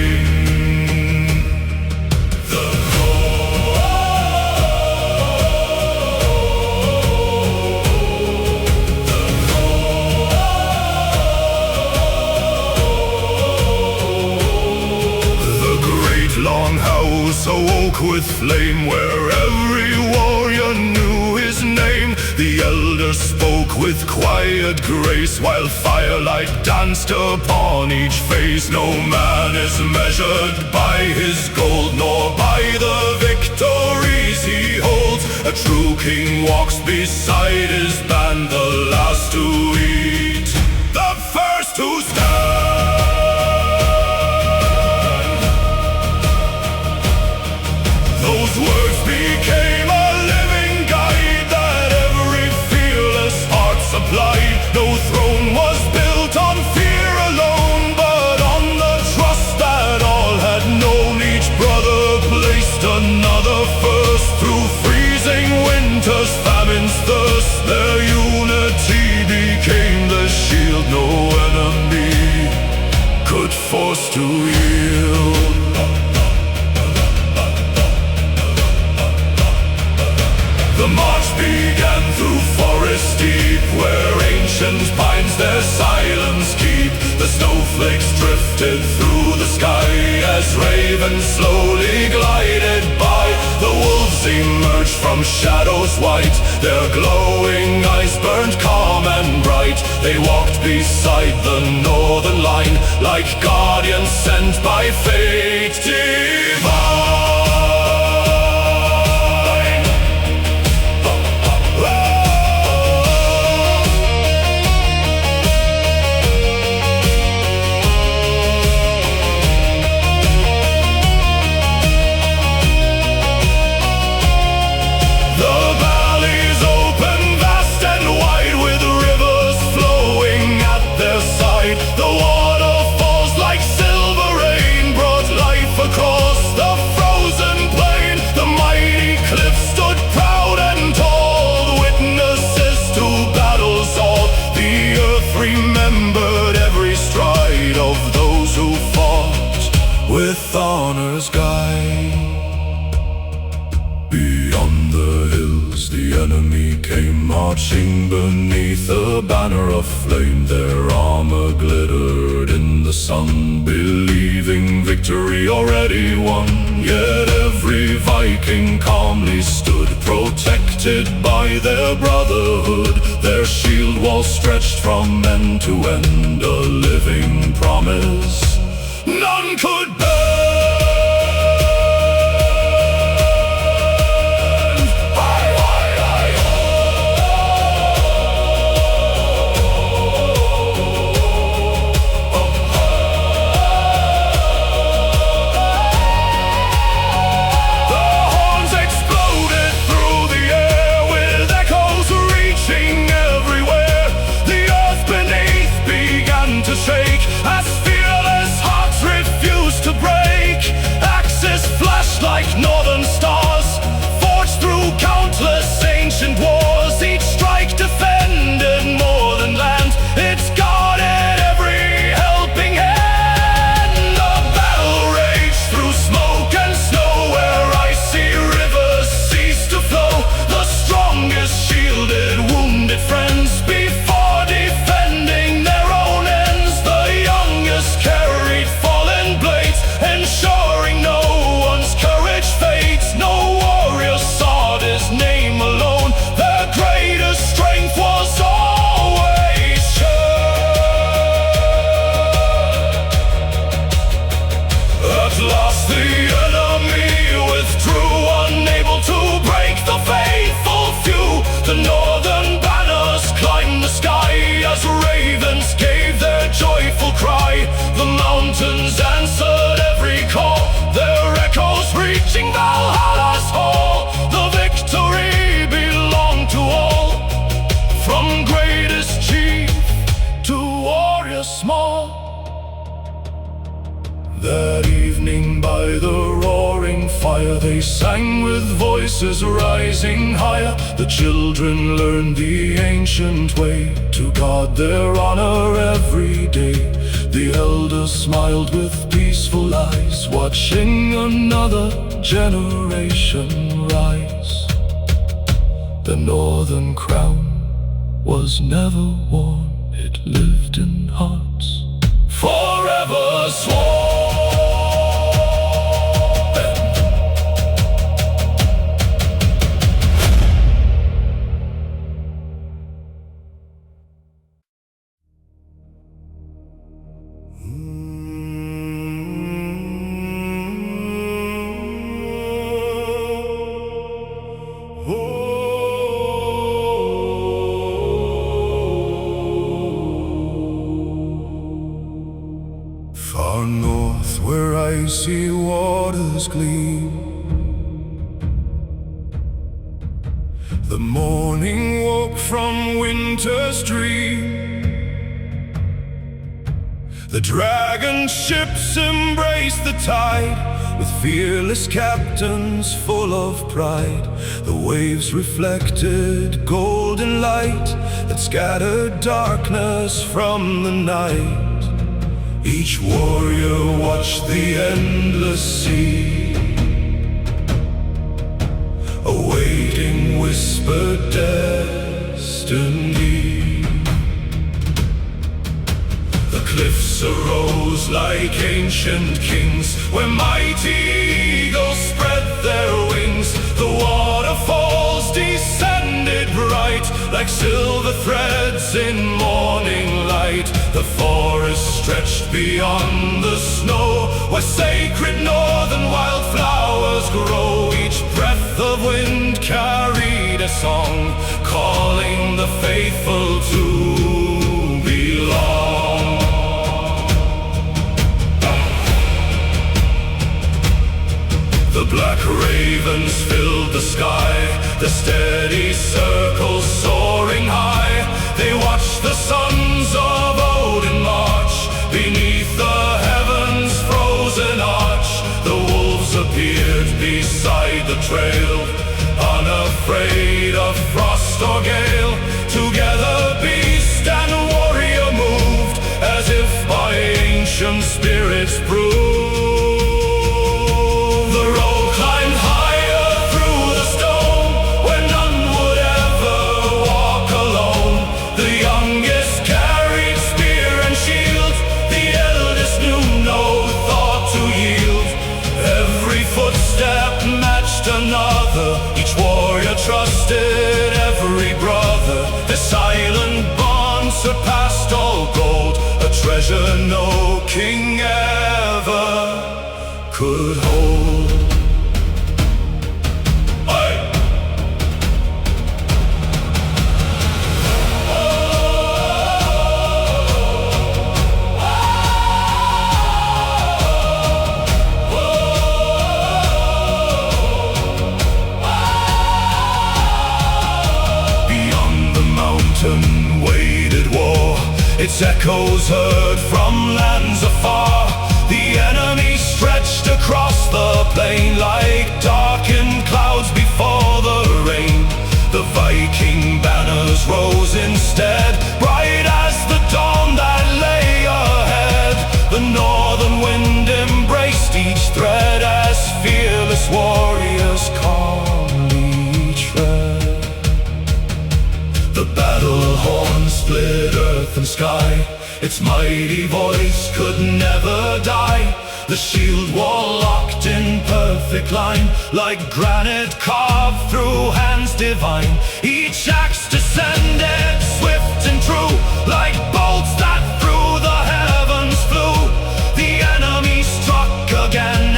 Long house awoke with flame, where every warrior knew his name. The elders spoke with quiet grace, while firelight danced upon each face. No man is measured by his gold, nor by the victories he holds. A true king walks beside his band, the last to eat, the first to stand. Those words became a living guide that every fearless heart supplied. No throne was built on fear alone, but on the trust that all had known. Each brother placed another first, through freezing winters, famines, thirst. Their unity became the shield no enemy could force to yield. The march began through forest deep, where ancient pines their silence keep. The snowflakes drifted through the sky as ravens slowly glided by. The wolves emerged from shadows white, their glowing eyes burned calm and bright. They walked beside the northern line, like guardians sent by fate divine. The waterfalls like silver rain brought life across the frozen plain. The mighty cliffs stood proud and tall, witnesses to battles all. The earth remembered every stride of those who fought with honor's guide. Beyond the hills the enemy came marching beneath a banner of flame. Their armor glittered in the sun, believing victory already won. Yet every Viking calmly stood, protected by their brotherhood. Their shield wall stretched from end to end, a living promise none could burn. To shake as fearless hearts refuse to break. last the enemy withdrew, unable to break the faithful few. The northern banners climbed the sky as ravens gave their joyful cry. The mountains answered every call, their echoes reaching Valhalla's hall. The victory belonged to all, from greatest chief to warrior small. That evening by the roaring fire, they sang with voices rising higher. The children learned the ancient way to guard their honor every day. The elders smiled with peaceful eyes, watching another generation rise. The northern crown was never worn, it lived in hearts forever sworn. Far north where icy waters gleam, the morning woke from winter's dream. The dragon ships embraced the tide, with fearless captains full of pride. The waves reflected golden light that scattered darkness from the night. Each warrior watched the endless sea, awaiting whispered destiny. The cliffs arose like ancient kings, where mighty eagles spread their wings. The waterfalls descended bright, like silver threads in morning light. The forest stretched beyond the snow, where sacred northern wildflowers grow. Each breath of wind carried a song, calling the faithful to belong. The black ravens filled the sky, the steady circles soaring high. They watched the sons of Odin march beneath the heavens' frozen arch. The wolves appeared beside the trail, unafraid of frost or gale. Together beast and warrior moved, as if by ancient spirits proved. Each warrior trusted every brother. The silent bond surpassed all gold, a treasure no king ever could hold. Waded war, its echoes heard from lands afar. The enemy stretched across the plain like darkened clouds before the rain. The Viking banners rose instead, bright as the dawn that lay ahead. The northern wind embraced each thread as fearless warriors calmly tread. The battle horn split earth and sky, its mighty voice could never die. The shield wall locked in perfect line, like granite carved through hands divine. Each axe descended swift and true, like bolts that through the heavens flew. The enemy struck again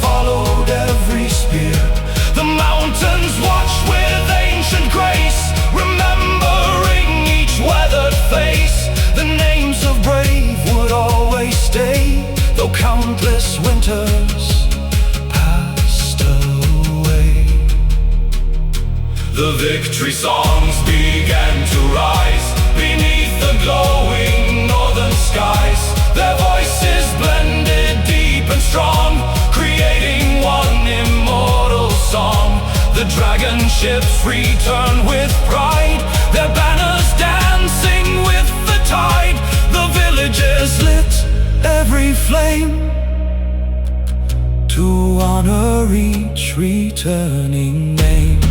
followed every spear. The mountains watched with ancient grace, remembering each weathered face. The names of brave would always stay, though countless winters passed away. The victory songs began to rise beneath the glowing northern skies. Their voices blended deep and strong, creating one immortal song. The dragon ships return with pride, their banners dancing with the tide. The villages lit every flame to honor each returning name.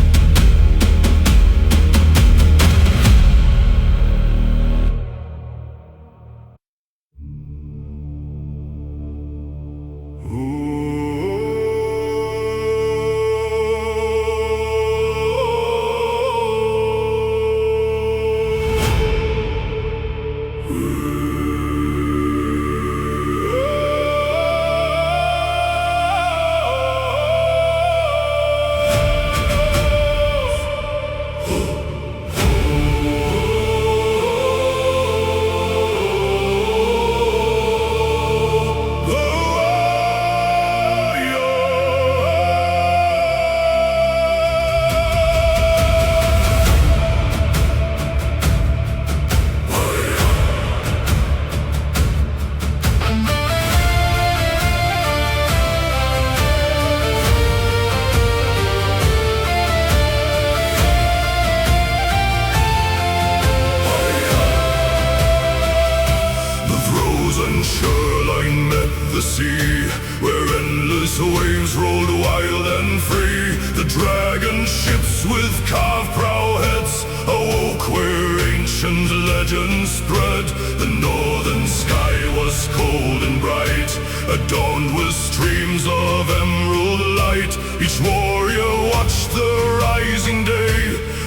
Shoreline met the sea, where endless waves rolled wild and free. The dragon ships with carved prow heads awoke where ancient legends spread. The northern sky was cold and bright, adorned with streams of emerald light. Each warrior watched the rising day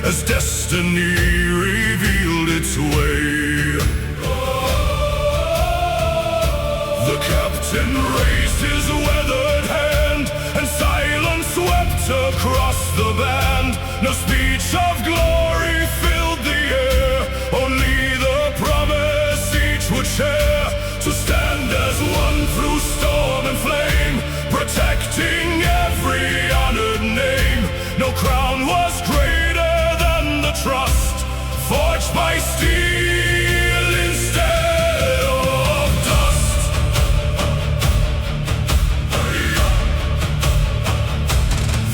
as destiny revealed its way. The captain raised his weathered hand, and silence swept across the band. No speech of glory filled the air, only the promise each would share, to stand as one through storm and flame, protecting every honored name. No crown was greater than the trust forged by steel instead of dust.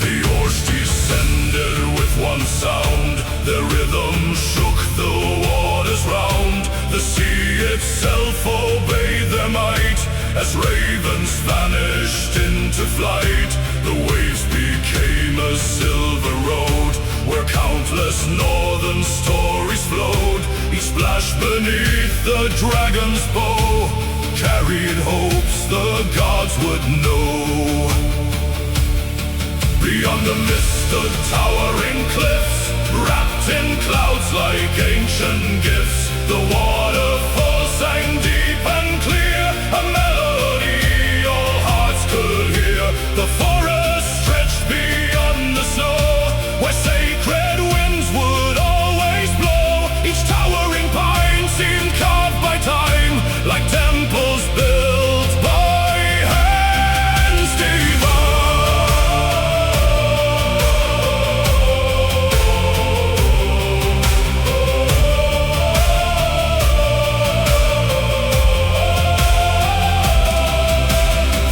The oars descended with one sound, their rhythm shook the waters round. The sea itself obeyed their might, as ravens vanished into flight. The waves became a silver road, where countless northern stories flowed. Each splash beneath the dragon's bow carried hopes the gods would know. Beyond the mist of towering cliffs, wrapped in clouds like ancient gifts, the waterfall sang deep and clear, a melody all hearts could hear. The forest stretched beyond the snow, where sacred winds would always blow. Each towering pine seemed carved by time, like temples built by hands divine.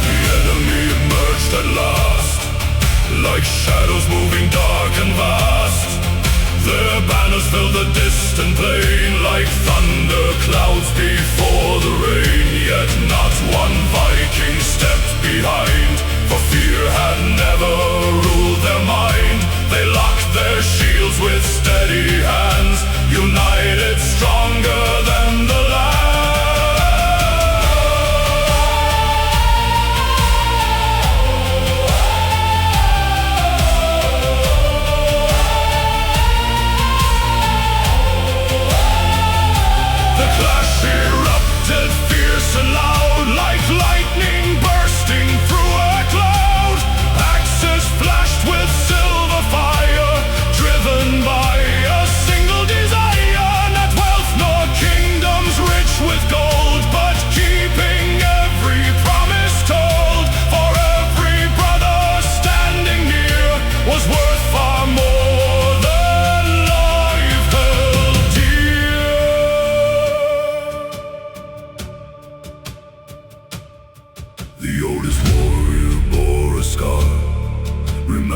The enemy emerged at last, like shadows moving dark and vast. Their banners filled the distant plain, like thunder clouds before the rain. Yet not one Viking stepped behind, for fear had never ruled their mind. They locked their shields with steady hands, united stronger than the land. The clash erupted fierce and loud, like lightning bursting through a cloud.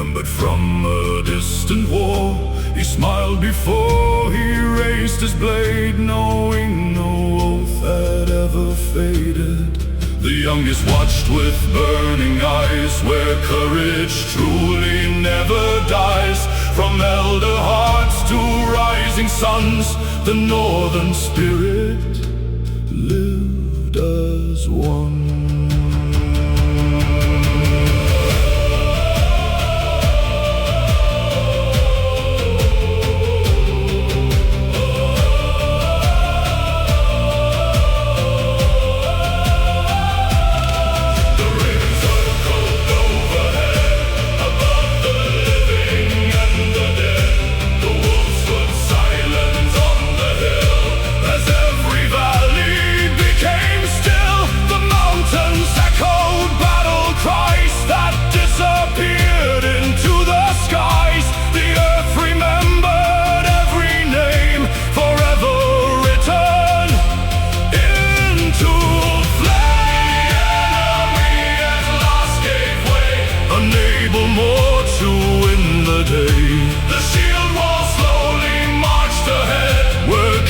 remembered from a distant war. He smiled before he raised his blade, knowing no oath had ever faded. The youngest watched with burning eyes, where courage truly never dies. From elder hearts to rising suns, the northern spirit lived as one.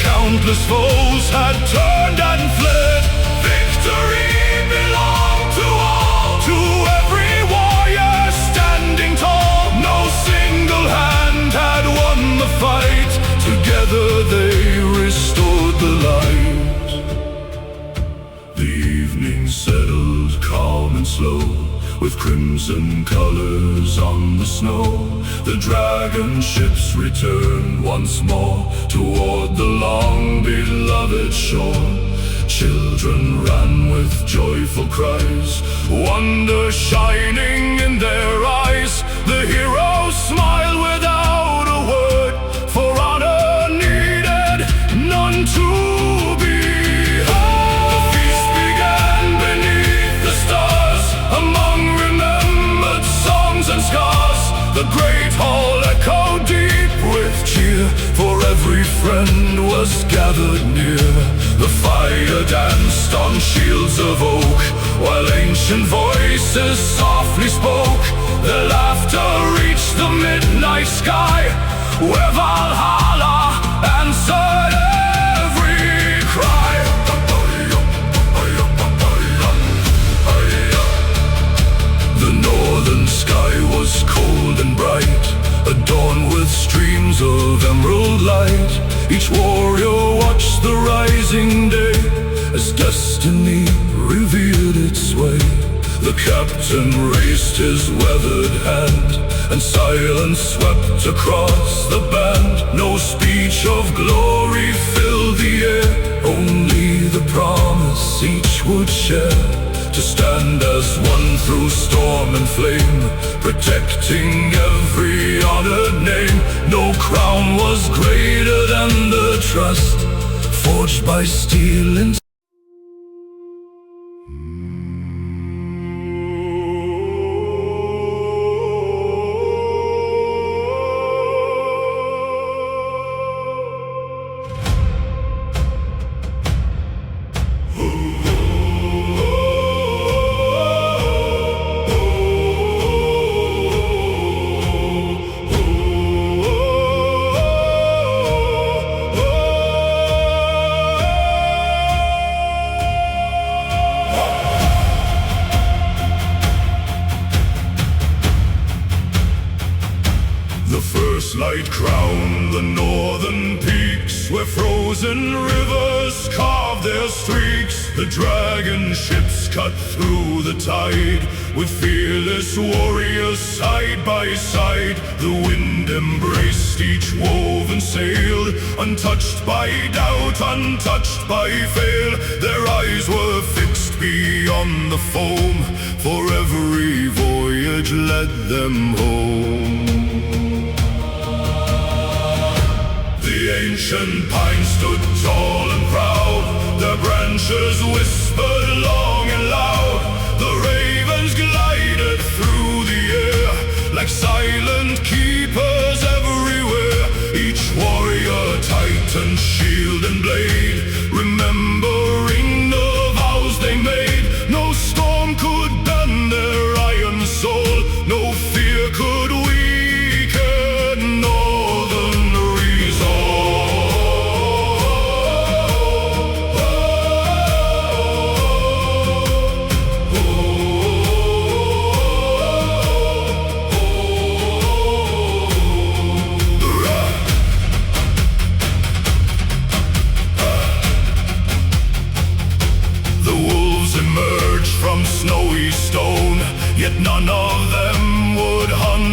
Countless foes had turned and fled. Victory belonged to all, to every warrior standing tall. No single hand had won the fight. Together they restored the light. The evening settled calm and slow, with crimson colors on the snow. The dragon ships returned once more toward the long-beloved shore. Children ran with joyful cries, wonder shining in their eyes. The heroes smiled without a word, for honor needed none to be heard. The feast began beneath the stars, among remembered songs and scars. The great hall echoed deep with cheer, for every friend was gathered near. The fire danced on shields of oak, while ancient voices softly spoke. Their laughter reached the midnight sky, where Valhalla answered every cry. The northern sky was cold and bright, adorned with streams of emerald light. Each warrior watched the rising day, as destiny revealed its way. The captain raised his weathered hand, and silence swept across the band. No speech of glory filled the air, only the promise each would share, to stand as one through storm and flame, protecting every honored name. No crown was greater than the trust forged by steel and light crown the northern peaks, where frozen rivers carve their streaks. The dragon ships cut through the tide, with fearless warriors side by side. The wind embraced each woven sail, untouched by doubt, untouched by fail. Their eyes were fixed beyond the foam, for every voyage led them home. The ancient pines stood tall and proud, their branches whispered long and loud. The ravens glided through the air, like silent keepers everywhere. Each warrior tightened shield and blade, remembering the vows they made. No storm could bend their iron soul, no fear could weaken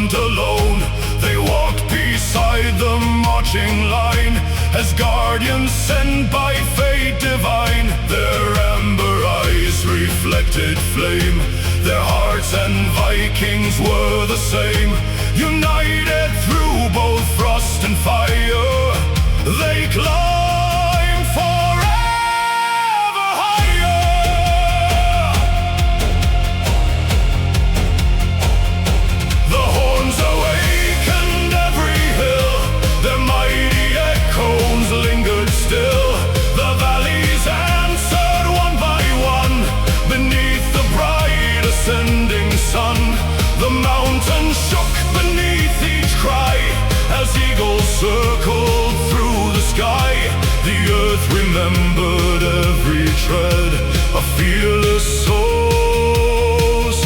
front alone. They walked beside the marching line, as guardians sent by fate divine. Their amber eyes reflected flame. Their hearts and Vikings were the same. United through both frost and fire, they climbed forever higher. The horns awakened every hill. Their mighty echoes lingered still. The valleys answered one by one beneath the bright ascending sun. The mountains shook beneath each cry as eagles circled through the sky. The earth remembered every tread of fearless souls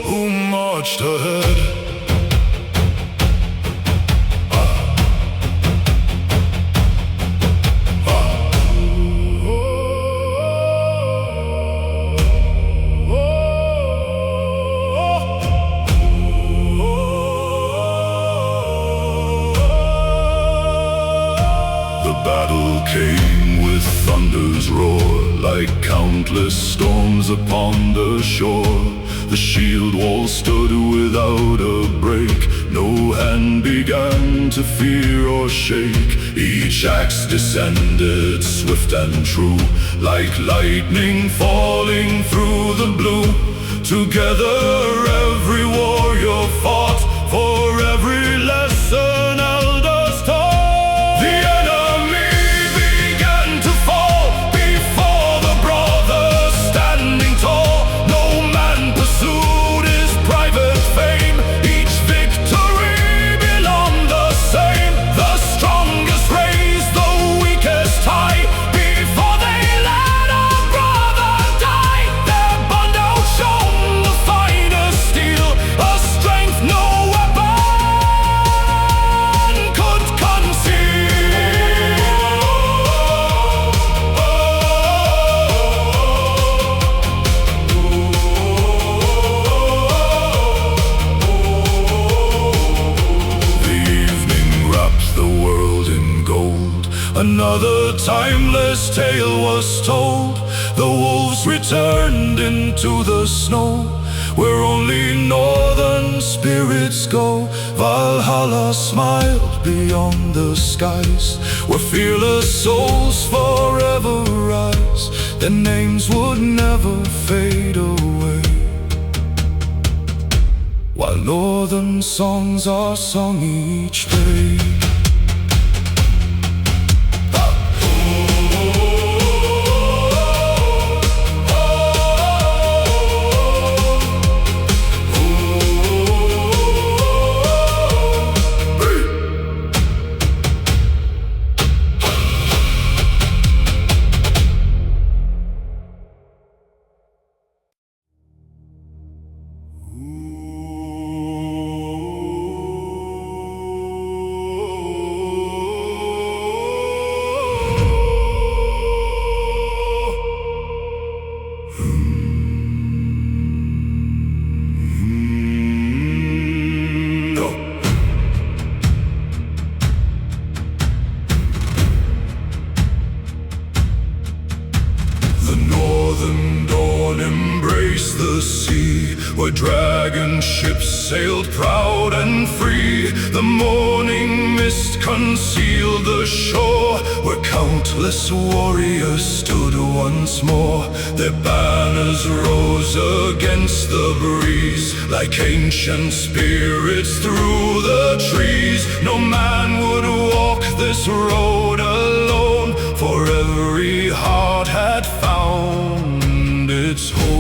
who marched ahead. Battle came with thunder's roar, like countless storms upon the shore. The shield wall stood without a break. No hand began to fear or shake. Each axe descended swift and true, like lightning falling through the blue. Together every warrior fought for every lesson elders taught. Another timeless tale was told. The wolves returned into the snow, where only northern spirits go. Valhalla smiled beyond the skies, where fearless souls forever rise. Their names would never fade away, while northern songs are sung each day. The sea, where dragon ships sailed proud and free. The morning mist concealed the shore, where countless warriors stood once more. Their banners rose against the breeze, like ancient spirits through the trees. No man would walk this road alone, for every heart had found its home.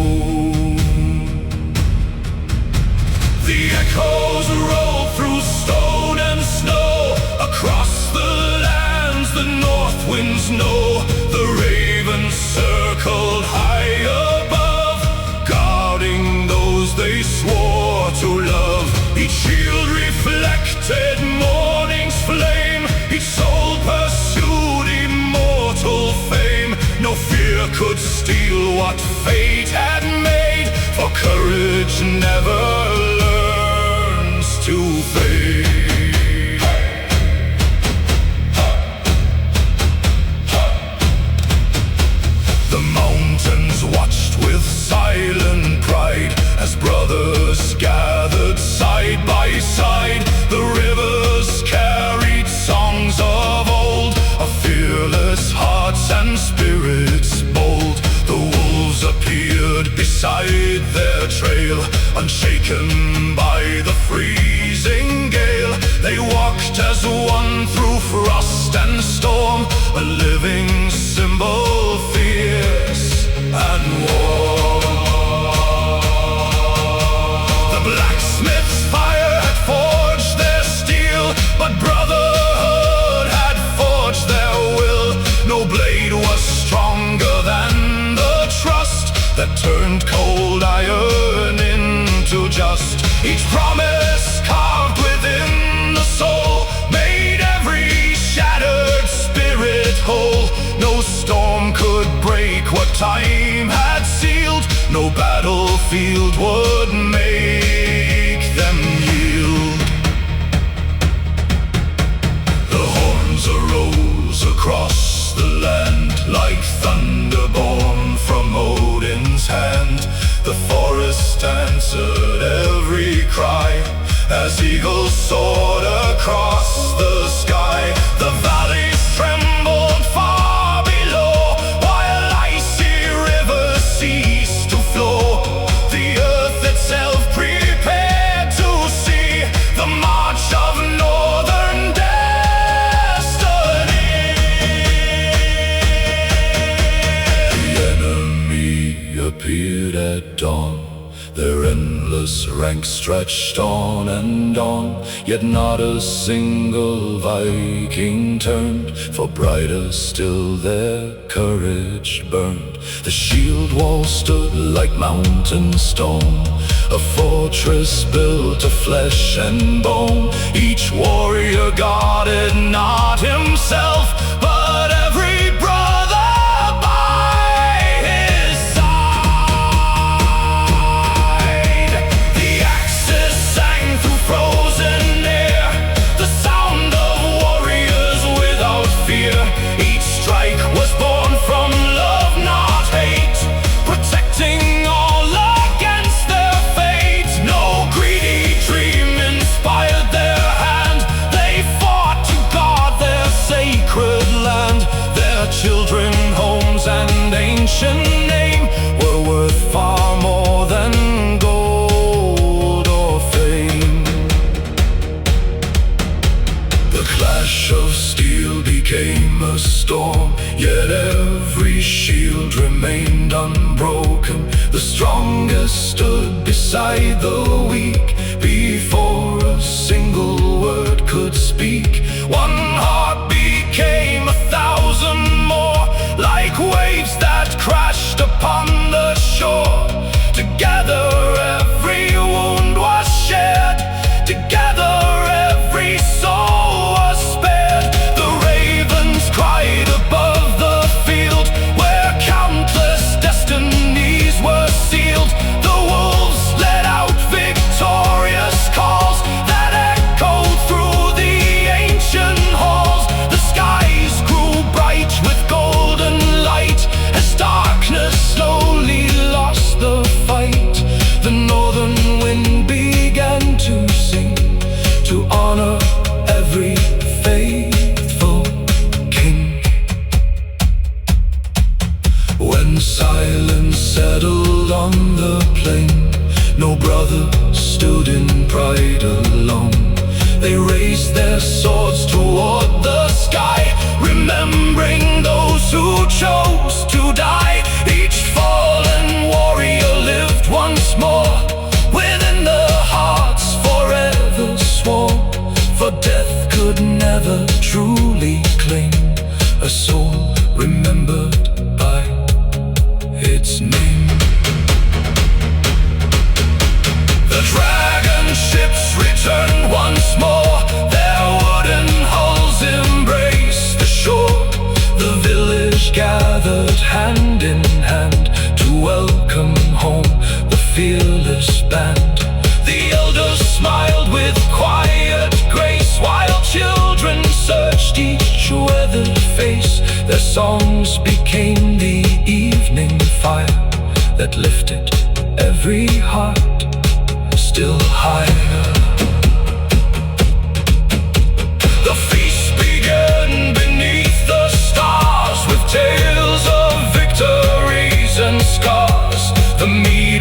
The echoes roll through stone and snow, across the lands the north winds know. The ravens circled high above, guarding those they swore to love. Each shield reflected morning's flame, each soul pursued immortal fame. No fear could steal what fate had made, for courage never learns to fade. beside their trail, unshaken by the freezing gale. They walked as one through frost and storm, a living symbol, fierce and warm. The blacksmith's fire had forged their steel, but brotherhood had forged their will. No blade was stronger than the trust that turned cold iron into just. Each promise carved within the soul made every shattered spirit whole. No storm could break what time had sealed. No battlefield would make them yield. The horns arose across the land like thunder born from Odin's hand. The forest answered every cry as eagles soared across the sky. The valleys trembled far below while icy rivers ceased to flow. The earth itself prepared to see the march of northern destiny. The enemy appeared at dawn. Their endless ranks stretched on and on, yet not a single Viking turned, for brighter still their courage burned. The shield wall stood like mountain stone, a fortress built of flesh and bone. Each warrior guarded not himself, but every brother by his side. The axes sang through frozen air, the sound of warriors without fear. Each strike was born from love, not hate, protecting all against their fate. No greedy dream inspired their hand. They fought to guard their sacred land. Their children, homes, and ancient name were worth far more than gold or fame. The clash of steel became a storm, yet every shield remained unbroken. The strongest stood beside the weak before a single word could speak. One heart became 1,000 more, like waves that crashed upon the shore. Together every wound was shared, together every soul was spared. The ravens cried above the field where countless destinies were sealed. The wolves let out victorious calls that echoed through the ancient halls. The skies grew bright with golden light as darkness slowly lost the fight. The northern wind began to sing to honor every faithful king. When silence settled on the plain, no brother stood in pride alone. They raised their swords toward the sky, remembering those who chose to die. Each fallen warrior lived once more within their hearts, forever swore. For death could never truly claim a soul remembered by its name. The dragon ships returned once more, their wooden hulls embraced the shore. The village gathered hand in hand to welcome home the fearless band. The elders smiled with quiet grace, while children searched each weathered face. Their songs became the evening fire that lifted every heart still higher. The feast began beneath the stars with tales of victories and scars. The meal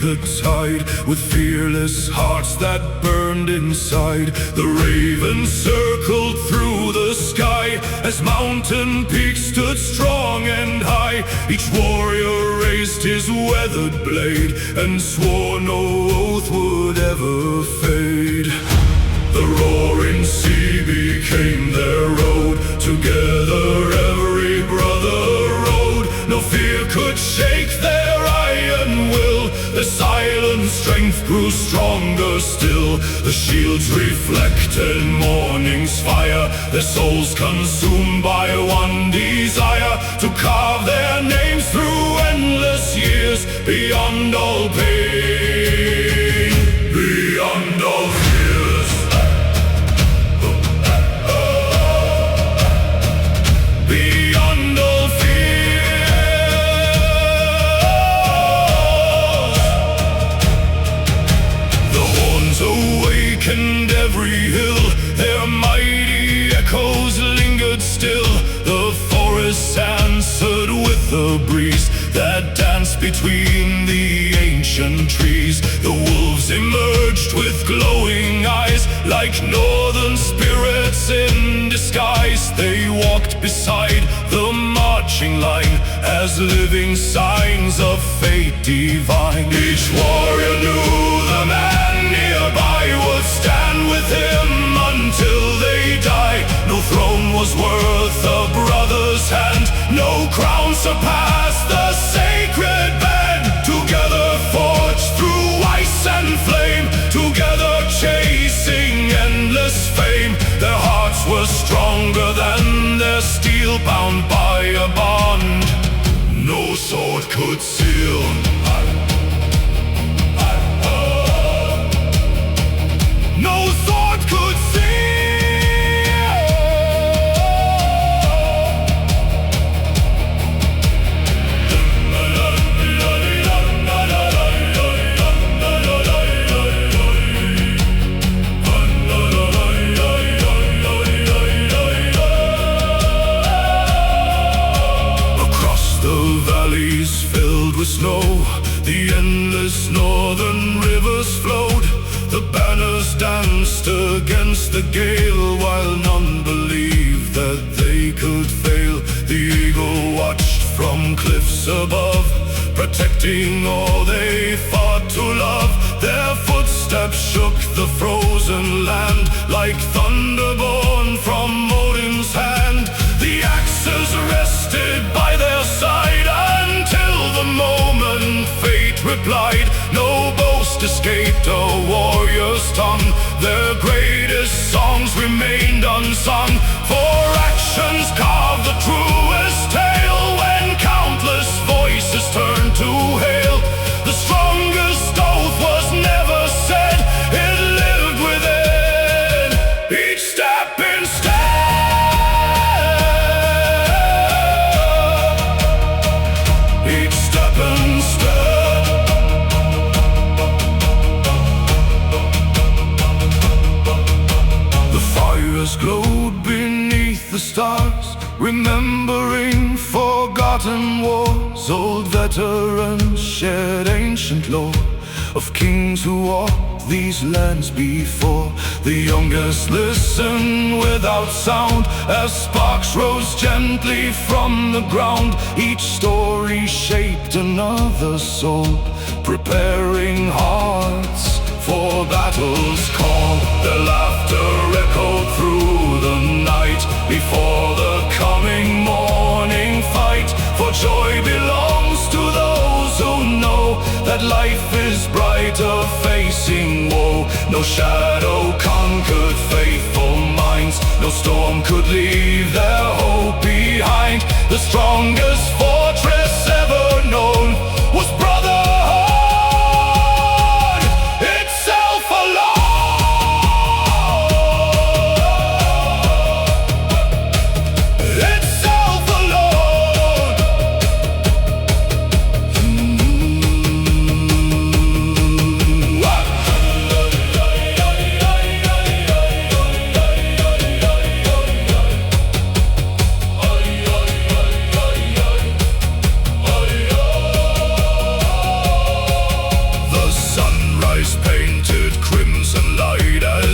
the tide with fearless hearts that burned inside. The ravens circled through the sky as mountain peaks stood strong and high. Each warrior raised his weathered blade and swore no oath would ever fade. The roaring sea became their road. Together every brother rode. No fear could shake their iron will. Their silent strength grew stronger still. The shields reflected morning's fire. Their souls consumed by one desire, to carve their names through endless years, beyond all pain, beyond all fears. Beyond all fears. The horns awakened every hill. Their mighty echoes lingered still. The forests answered with the breeze that danced between the ancient trees. The wolves emerged with glowing eyes, like northern spirits in disguise. They walked beside the marching line as living signs of fate divine. Each warrior knew the man nearby would stand with him until they die. No throne was worth a brother's hand. No crown surpassed the sacred band. Together forged through ice and flame. Together chasing endless fame. Their hearts were stronger than their steel, bound by a bond no sword could seal. No sword could seal. Filled with snow, the endless northern rivers flowed. The banners danced against the gale, while none believed that they could fail. The eagle watched from cliffs above, protecting all they fought to love. Their footsteps shook the frozen land, like thunder born from Odin's hand. The axes rested by their side until the moment fate replied. No boast escaped a warrior's tongue. Their greatest songs remained unsung, for actions carved the truest tale. When countless voices turned to hail, the strongest oath was never said. It lived within each stepping step. Glowed beneath the stars, remembering forgotten wars. Old veterans shared ancient lore of kings who walked these lands before. The youngest listened without sound as sparks rose gently from the ground. Each story shaped another soul, preparing hearts for battle's call. Their laughter echoed through the night before the coming morning fight. For joy belongs to those who know that life is brighter facing woe. No shadow conquered faithful minds. No storm could leave their hope behind. The strongest fortress ever known was brotherhood.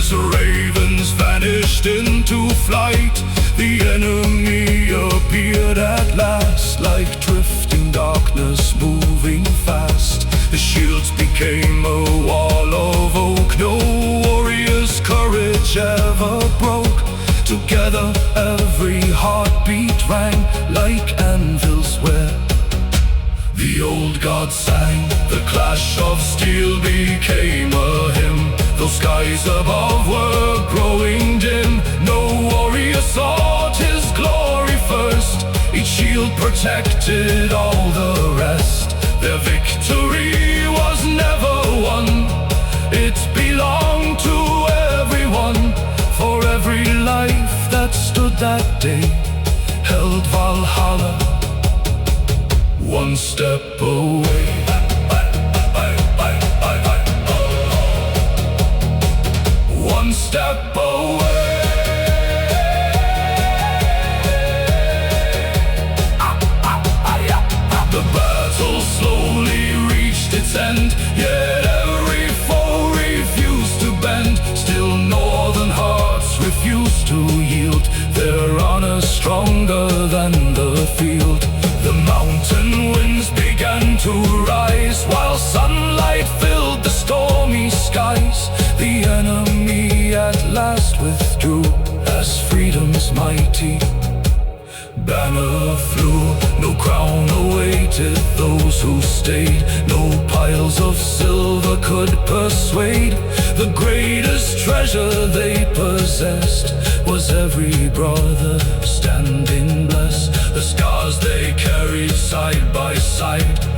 As ravens vanished into flight, the enemy appeared at last, like drifting darkness moving fast. The shields became a wall of oak, no warrior's courage ever broke. Together every heartbeat rang like anvils where the old god sang. The clash of steel became a hymn, though skies above were growing dim. No warrior sought his glory first, each shield protected all the rest. Their victory was never won, it belonged to everyone. For every life that stood that day held Valhalla one step away. One step away. The battle slowly reached its end, yet every foe refused to bend. Still northern hearts refused to yield, their honor stronger than the field. The mountain winds began to rise, while sunlight filled the stormy skies. The enemy at last withdrew, as freedom's mighty banner flew. No crown awaited those who stayed, no piles of silver could persuade. The greatest treasure they possessed was every brother standing blessed. The scars they carried side by side